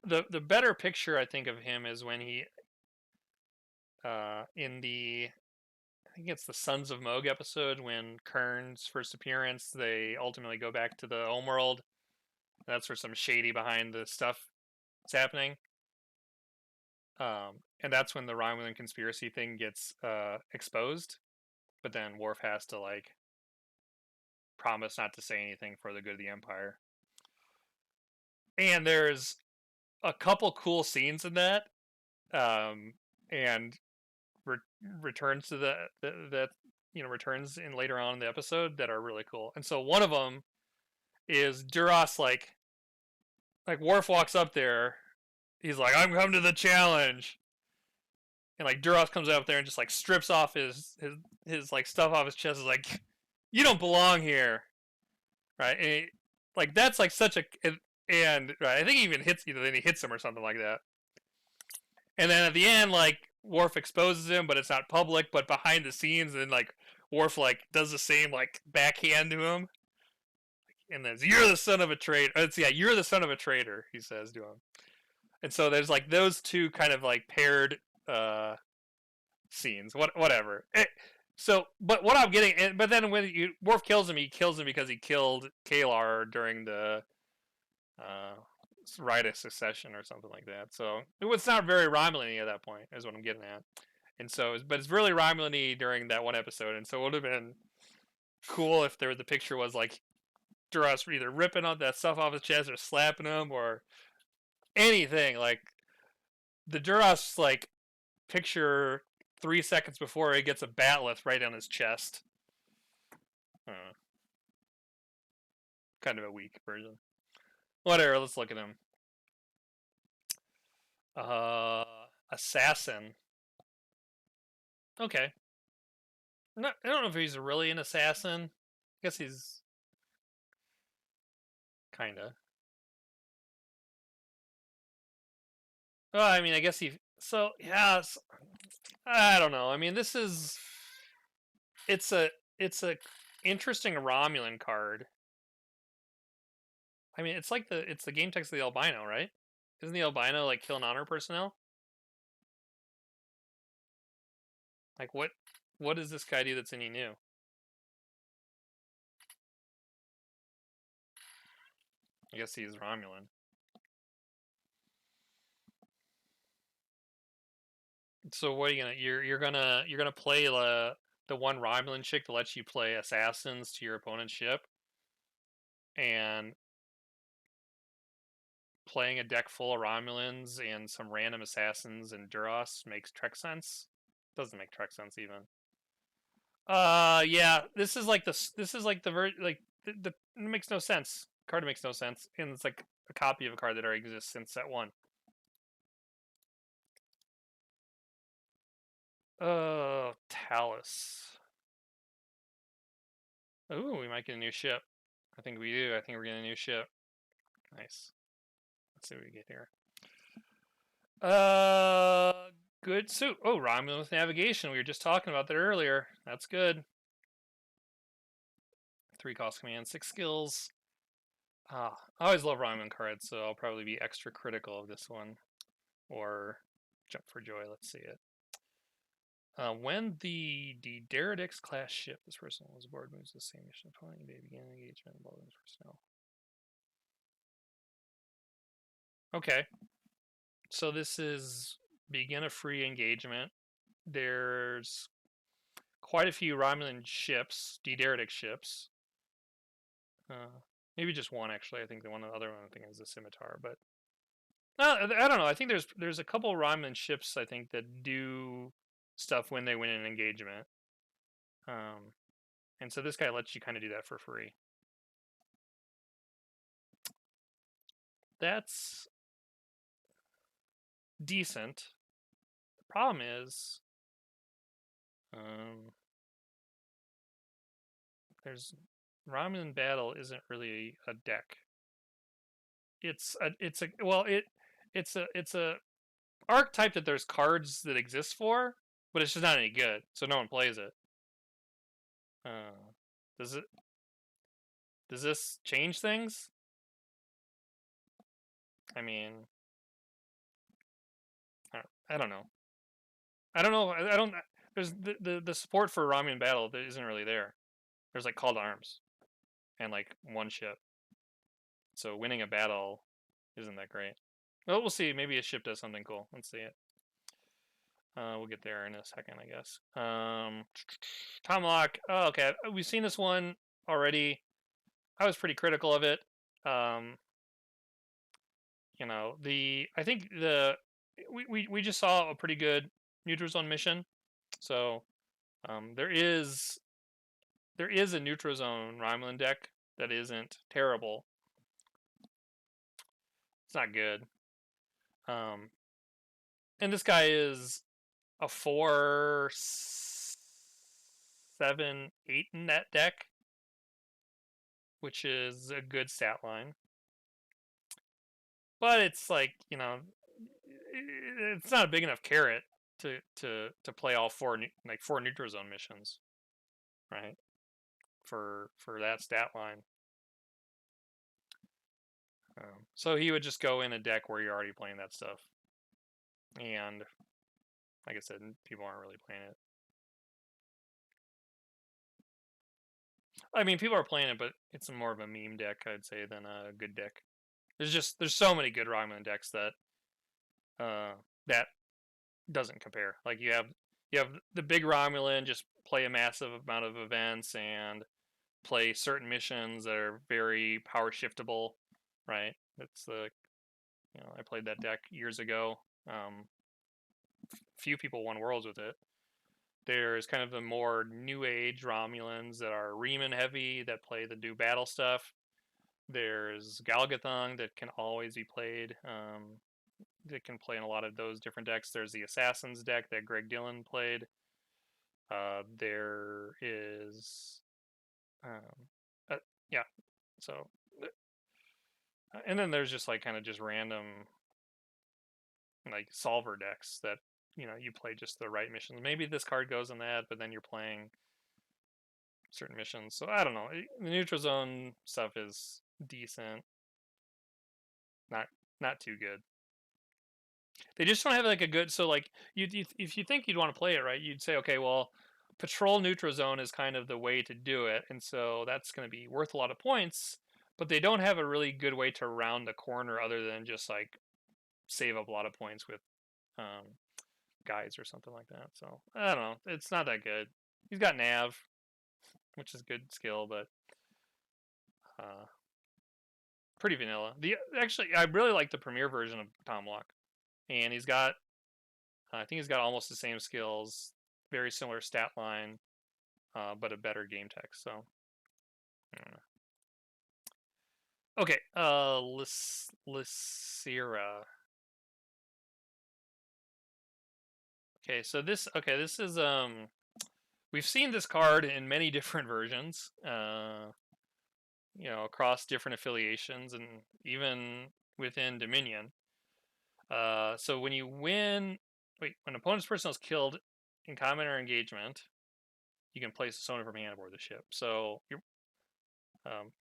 The better picture I think of him is when he in the I think it's the Sons of Moog episode when Kern's first appearance, they ultimately go back to the homeworld. That's where some shady behind the stuff is happening. And that's when the Romulan conspiracy thing gets exposed. But then Worf has to like promise not to say anything for the good of the Empire. And there's a couple cool scenes in that, and returns to that returns in later on in the episode that are really cool. And so one of them is Duras like Worf walks up there, he's like, "I'm coming to the challenge," and like Duras comes up there and just like strips off his like stuff off his chest. Is like, "You don't belong here," right? And like that's like such a and right, I think he even hits then he hits him or something like that. And then at the end, like Worf exposes him, but it's not public. But behind the scenes, and like Worf like does the same like backhand to him, and then "You're the son of a traitor." You're the son of a traitor," he says to him. And so there's like those two kind of like paired scenes. Whatever. But what I'm getting, but then when Worf kills him, he kills him because he killed Kalar during the uh, rite of succession or something like that. So it was not very Romulan at that point, is what I'm getting at. And so, but it's really Romulan during that one episode. And so it would have been cool if the picture was like Duras either ripping out that stuff off his chest or slapping him or anything. Like the Duras like picture 3 seconds before he gets a bat'leth right on his chest. Kind of a weak version. Whatever, let's look at him. Assassin. Okay. I don't know if he's really an assassin. I guess he's kinda. Oh, I mean, I guess he. So yeah, I don't know. I mean, it's a interesting Romulan card. I mean, it's the game text of the albino, right? Isn't the albino like kill and honor personnel? Like what does this guy do that's any new? I guess he's Romulan. So what are you gonna you're gonna play the one Romulan chick that lets you play assassins to your opponent's ship, and playing a deck full of Romulans and some random assassins and Duras makes Trek sense? Doesn't make Trek sense even. Yeah, this is like the it makes no sense. Card makes no sense, and it's like a copy of a card that already exists in set one. Talus. Ooh, we might get a new ship. I think we do. I think we're getting a new ship. Nice. Let's see what we get here. Good suit. Oh, Romulan with navigation. We were just talking about that earlier. That's good. 3 cost command, 6 skills. I always love Romulan cards, so I'll probably be extra critical of this one. Or jump for joy. Let's see it. When the Deradix class ship, this person was aboard, moves the same mission opponent, you may begin engagement involving this personnel. Okay. So this is begin a free engagement. There's quite a few Romulan ships, Deradix ships. Maybe just one actually. I think the other one I think is the Scimitar, but I don't know. I think there's a couple Romulan ships I think that do stuff when they win an engagement. And so this guy lets you kind of do that for free. That's decent. The problem is, there's Romulan Battle isn't really a deck. It's a archetype that there's cards that exist for, but it's just not any good, so no one plays it. Does this change things? I mean, I don't know. I don't know. I don't. There's the support for Romulan battle that isn't really there. There's like call to arms and like one ship. So winning a battle isn't that great. Well, we'll see. Maybe a ship does something cool. Let's see it. We'll get there in a second, I guess. Tom Locke. Oh, okay. We've seen this one already. I was pretty critical of it. Um, I think we just saw a pretty good neutral zone mission. So there is a neutral zone Romulan deck that isn't terrible. It's not good. And this guy is a 4, 7, 8 in that deck, which is a good stat line. But it's like, it's not a big enough carrot to play all four neutral zone missions, right? For that stat line. So he would just go in a deck where you're already playing that stuff. And like I said, people aren't really playing it. I mean, people are playing it, but it's more of a meme deck, I'd say, than a good deck. There's so many good Romulan decks that that doesn't compare. Like you have the big Romulan, just play a massive amount of events and play certain missions that are very power shiftable, right? It's I played that deck years ago. Few people won worlds with it. There's kind of the more new age Romulans that are Riemann heavy that play the do battle stuff. There's Galgathon that can always be played. That can play in a lot of those different decks. There's the Assassins deck that Greg Dillon played. There is, yeah. So, and then there's just like kind of just random like solver decks that you play just the right missions. Maybe this card goes in that, but then you're playing certain missions. So I don't know. The neutral zone stuff is decent, not too good. They just don't have like a good. So like if you think you'd want to play it right, you'd say, okay, well, patrol neutral zone is kind of the way to do it, and so that's going to be worth a lot of points. But they don't have a really good way to round the corner other than just like save up a lot of points with guides or something like that. So I don't know. It's not that good. He's got nav, which is good skill, but pretty vanilla. Actually, I really like the premier version of Tom Locke, and I think he's got almost the same skills, very similar stat line, but a better game tech. So, I don't know. Okay, Lysira. Okay, so this is we've seen this card in many different versions, across different affiliations and even within Dominion. So when when an opponent's personnel is killed in combat or engagement, you can place a Sona from hand aboard the ship. So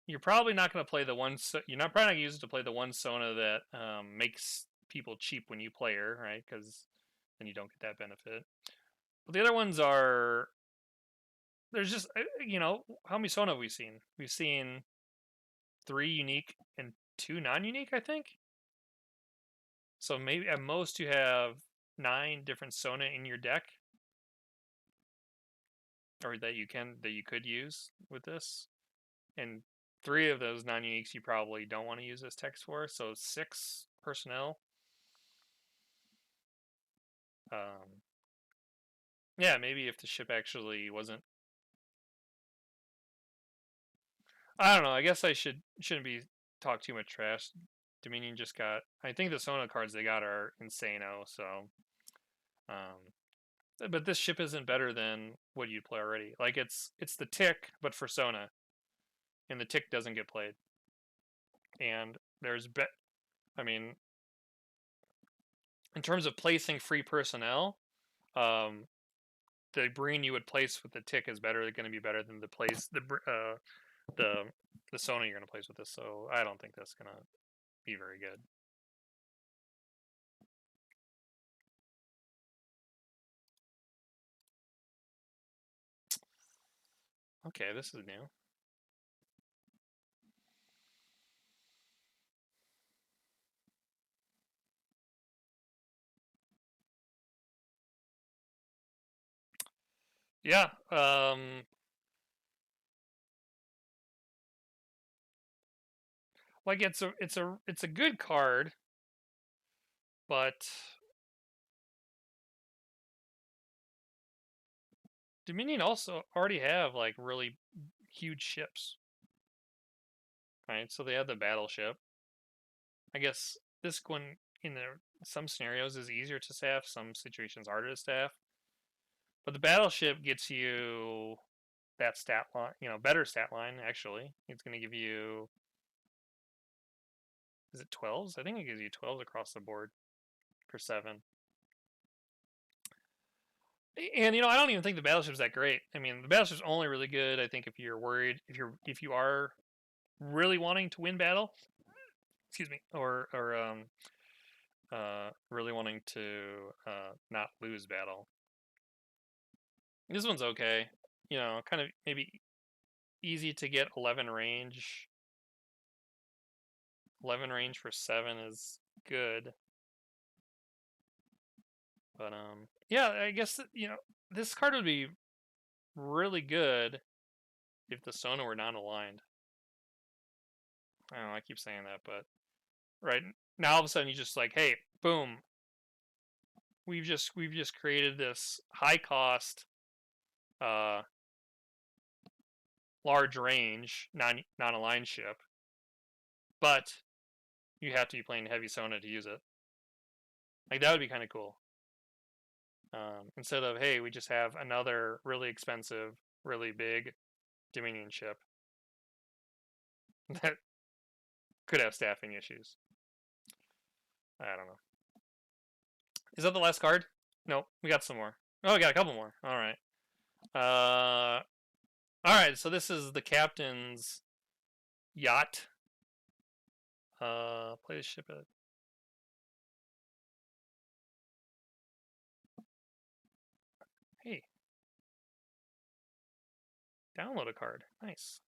you're probably not going to play the one. You're not probably not going to use it to play the one Sona that makes people cheap when you play her, right? Because then you don't get that benefit. But the other ones are there's just how many Sona have we seen? We've seen 3 unique and 2 non-unique, I think. So maybe at most you have 9 different Sona in your deck, or that you could use with this, and 3 of those non-uniques you probably don't want to use this text for. So 6 personnel. Yeah, maybe if the ship actually wasn't. I don't know. I guess I shouldn't be talk too much trash. Dominion just got. I think the Sona cards they got are insane-o. So, but this ship isn't better than what you play already. Like it's the tick, but for Sona, and the tick doesn't get played. And I mean, in terms of placing free personnel, the Breen you would place with the tick is going to be better than the Sona you're going to place with this. So I don't think that's going to be very good. Okay, this is new. Yeah. Like it's a good card, but Dominion also already have like really huge ships, right? So they have the battleship. I guess this one in some scenarios is easier to staff, some situations harder to staff. But the battleship gets you that stat line, better stat line actually. It's going to give you, is it 12s? I think it gives you 12s across the board for 7. And I don't even think the battleship's that great. I mean, the battleship's only really good, I think, if you're worried, if you are really wanting to win battle, excuse me, or really wanting to not lose battle. This one's okay. Kind of maybe easy to get 11 range. 11 range for 7 is good. But yeah, I guess this card would be really good if the Sona were not aligned. I don't know, I keep saying that, but right now all of a sudden you just like, hey, boom, we've just created this high cost, large range non-aligned ship, but you have to be playing heavy Sona to use it. Like that would be kind of cool. Instead of, hey, we just have another really expensive, really big Dominion ship that could have staffing issues. I don't know. Is that the last card? No, we got some more. Oh, we got a couple more. All right. All right. So this is the captain's yacht. Play the ship at. Hey. Download a card. Nice.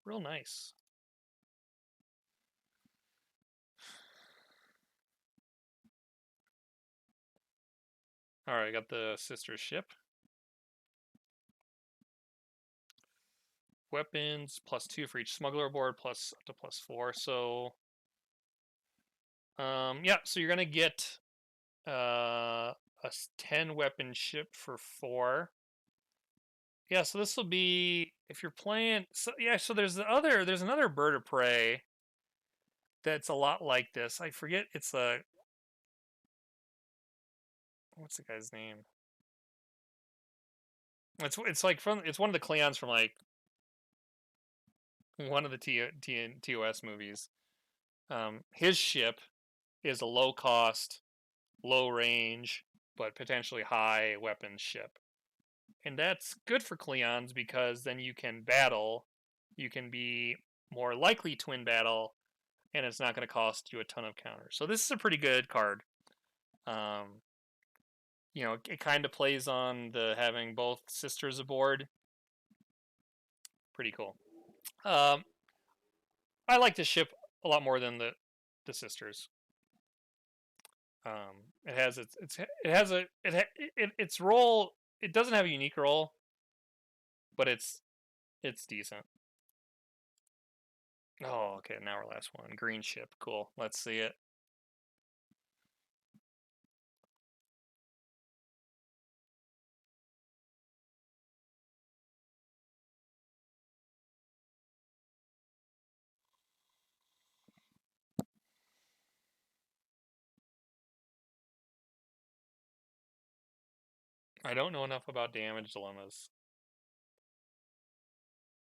Real nice. All right, I got the sister ship. Weapons +2 for each smuggler aboard, plus up to +4. So, yeah. So you're gonna get a 10 weapon ship for 4. Yeah. So this will be if you're playing. So yeah. So there's another bird of prey that's a lot like this. I forget. It's what's the guy's name? It's like it's one of the Cleons from like one of the TOS movies. His ship is a low cost, low range, but potentially high weapons ship. And that's good for Cleons because then you can battle, you can be more likely to win battle, and it's not going to cost you a ton of counters. So this is a pretty good card. It kind of plays on the having both sisters aboard. Pretty cool. I like this ship a lot more than the sisters. It has its role. It doesn't have a unique role, but it's decent. Oh, okay. Now our last one, green ship. Cool. Let's see it. I don't know enough about damage dilemmas.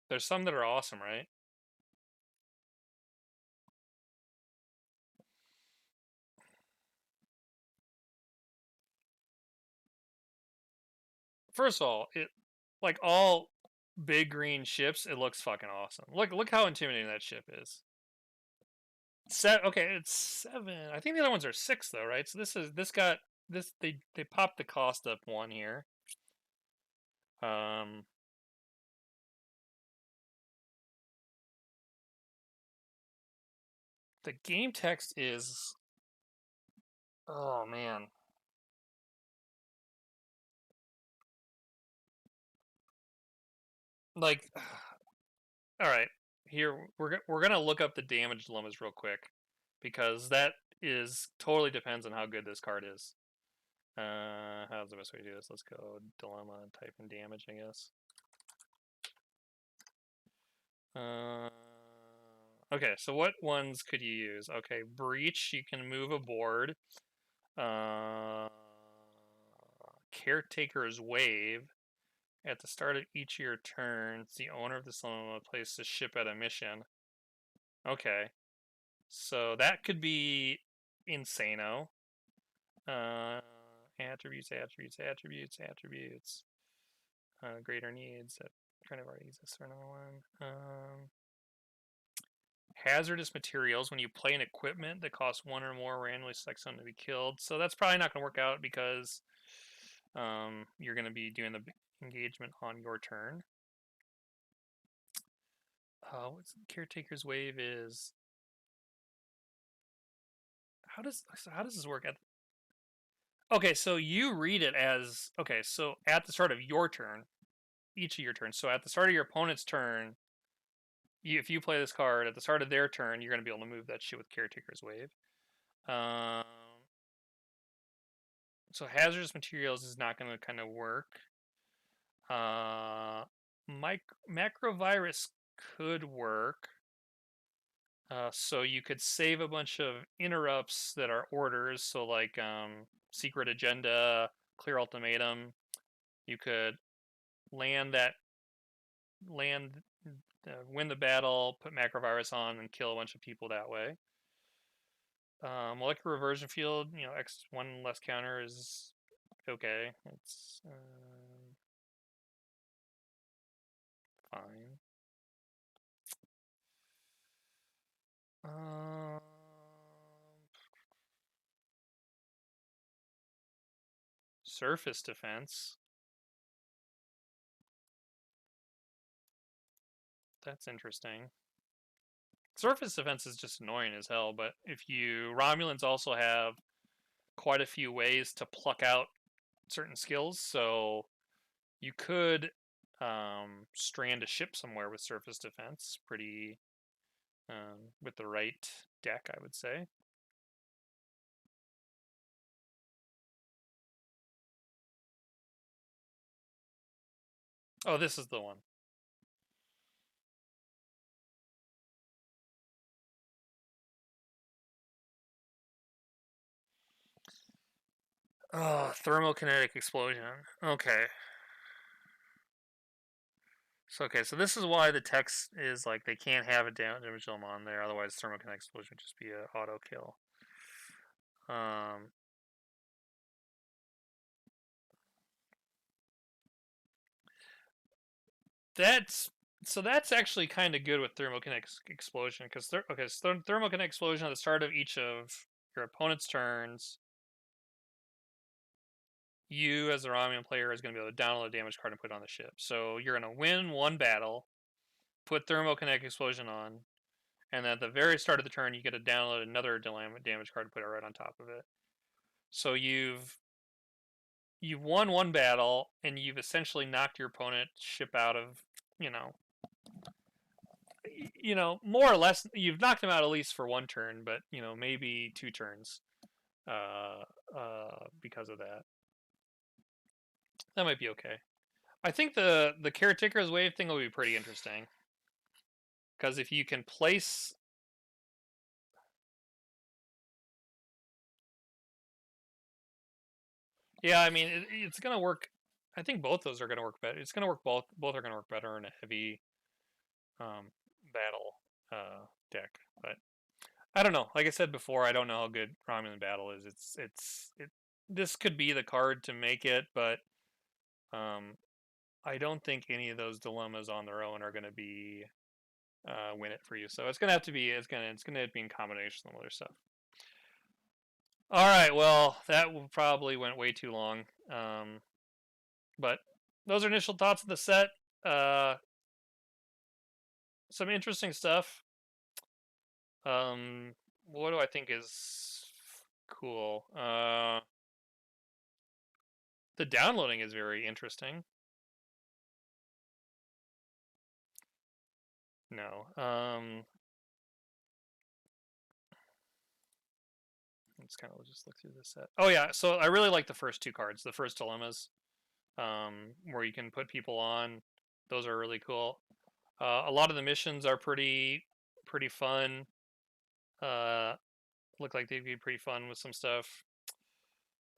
There's some that are awesome, right? First of all, it like all big green ships, it looks fucking awesome. Look how intimidating that ship is. Okay, it's 7. I think the other ones are 6 though, right? So this got this they popped the cost up 1 here. The game text is... Oh, man. Like... Alright. Here, we're going to look up the damage dilemmas real quick. Because that totally depends on how good this card is. How's the best way to do this? Let's go dilemma and type in damage, I guess. Okay, so what ones could you use? Okay, Breach, you can move a board. Caretaker's Wave. At the start of each of your turns, the owner of the dilemma places a ship at a mission. Okay. So that could be insano. Attributes. Greater needs. That kind of already exists for another one. Hazardous materials. When you play an equipment that costs one or more, randomly select something to be killed. So that's probably not going to work out because you're going to be doing the engagement on your turn. What's Caretaker's Wave is? How does this work? Okay, so you read it as so at the start of your turn, each of your turns. So at the start of your opponent's turn, if you play this card at the start of their turn, you're going to be able to move that shit with Caretaker's Wave. So hazardous materials is not going to kind of work. Macrovirus could work. So you could save a bunch of interrupts that are orders. So like secret agenda, clear ultimatum. You could win the battle, put macrovirus on, and kill a bunch of people that way. Molecular reversion field, X one less counter is okay. It's fine. Surface defense. That's interesting. Surface defense is just annoying as hell, but Romulans also have quite a few ways to pluck out certain skills, so you could strand a ship somewhere with surface defense pretty with the right deck, I would say. Oh, this is the one. Oh, thermokinetic explosion. Okay. So this is why the text is like they can't have a damage element on there, otherwise thermokinetic explosion would just be an auto kill. That's actually kind of good with thermokinetic explosion because thermokinetic explosion at the start of each of your opponent's turns, you as the Romulan player is going to be able to download a damage card and put it on the ship. So you're going to win one battle, put thermokinetic explosion on, and then at the very start of the turn, you get to download another damage card and put it right on top of it. So you've won one battle, and you've essentially knocked your opponent's ship out of, more or less, you've knocked him out at least for one turn, but maybe 2 turns, because of that. That might be okay. I think the Caretaker's Wave thing will be pretty interesting, because if you can place. Yeah, I mean it's gonna work. I think both those are gonna work better. It's gonna work both. Both are gonna work better in a heavy battle deck, but I don't know. Like I said before, I don't know how good Romulan battle is. This could be the card to make it, but I don't think any of those dilemmas on their own are going to be win it for you. So it's gonna be in combination with some other stuff. All right, well that probably went way too long, but those are initial thoughts of the set. Some interesting stuff. what do I think is cool? The downloading is very interesting. No. Let's kind of just look through this set. Oh yeah, so I really like the first two cards, the first dilemmas, where you can put people on. Those are really cool. A lot of the missions are pretty fun. Look like they'd be pretty fun with some stuff.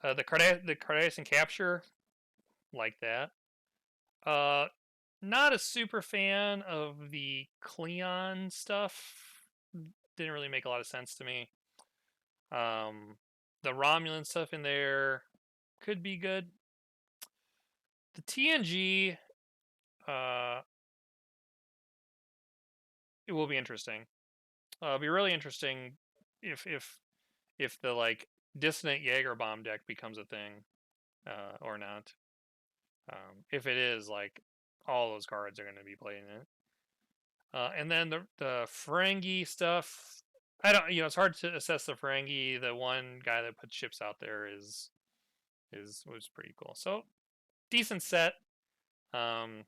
The Cardassian capture, like that. Not a super fan of the Cleon stuff. Didn't really make a lot of sense to me. The Romulan stuff in there could be good. The TNG, it will be interesting. It'll be really interesting if the like dissonant Jaeger bomb deck becomes a thing, or not. If it is, like, all those cards are going to be playing it. And then the Ferengi stuff, I don't, it's hard to assess the Ferengi. The one guy that put ships out there was pretty cool. So decent set. Too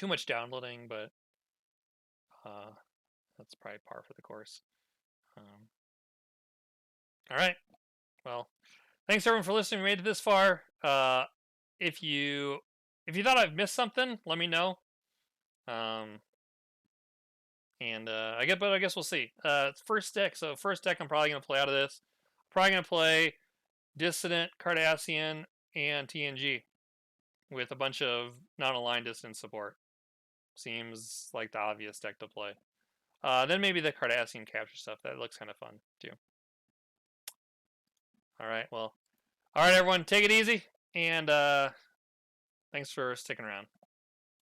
much downloading, but that's probably par for the course. All right. Well, thanks everyone for listening. We made it this far. If you thought I've missed something, let me know. And I guess we'll see. First deck. So first deck, I'm probably gonna play out of this. Probably gonna play Dissident, Cardassian, and TNG with a bunch of non-aligned distance support. Seems like the obvious deck to play. Then maybe the Cardassian capture stuff. That looks kind of fun too. All right. Well, all right, everyone, take it easy, and thanks for sticking around.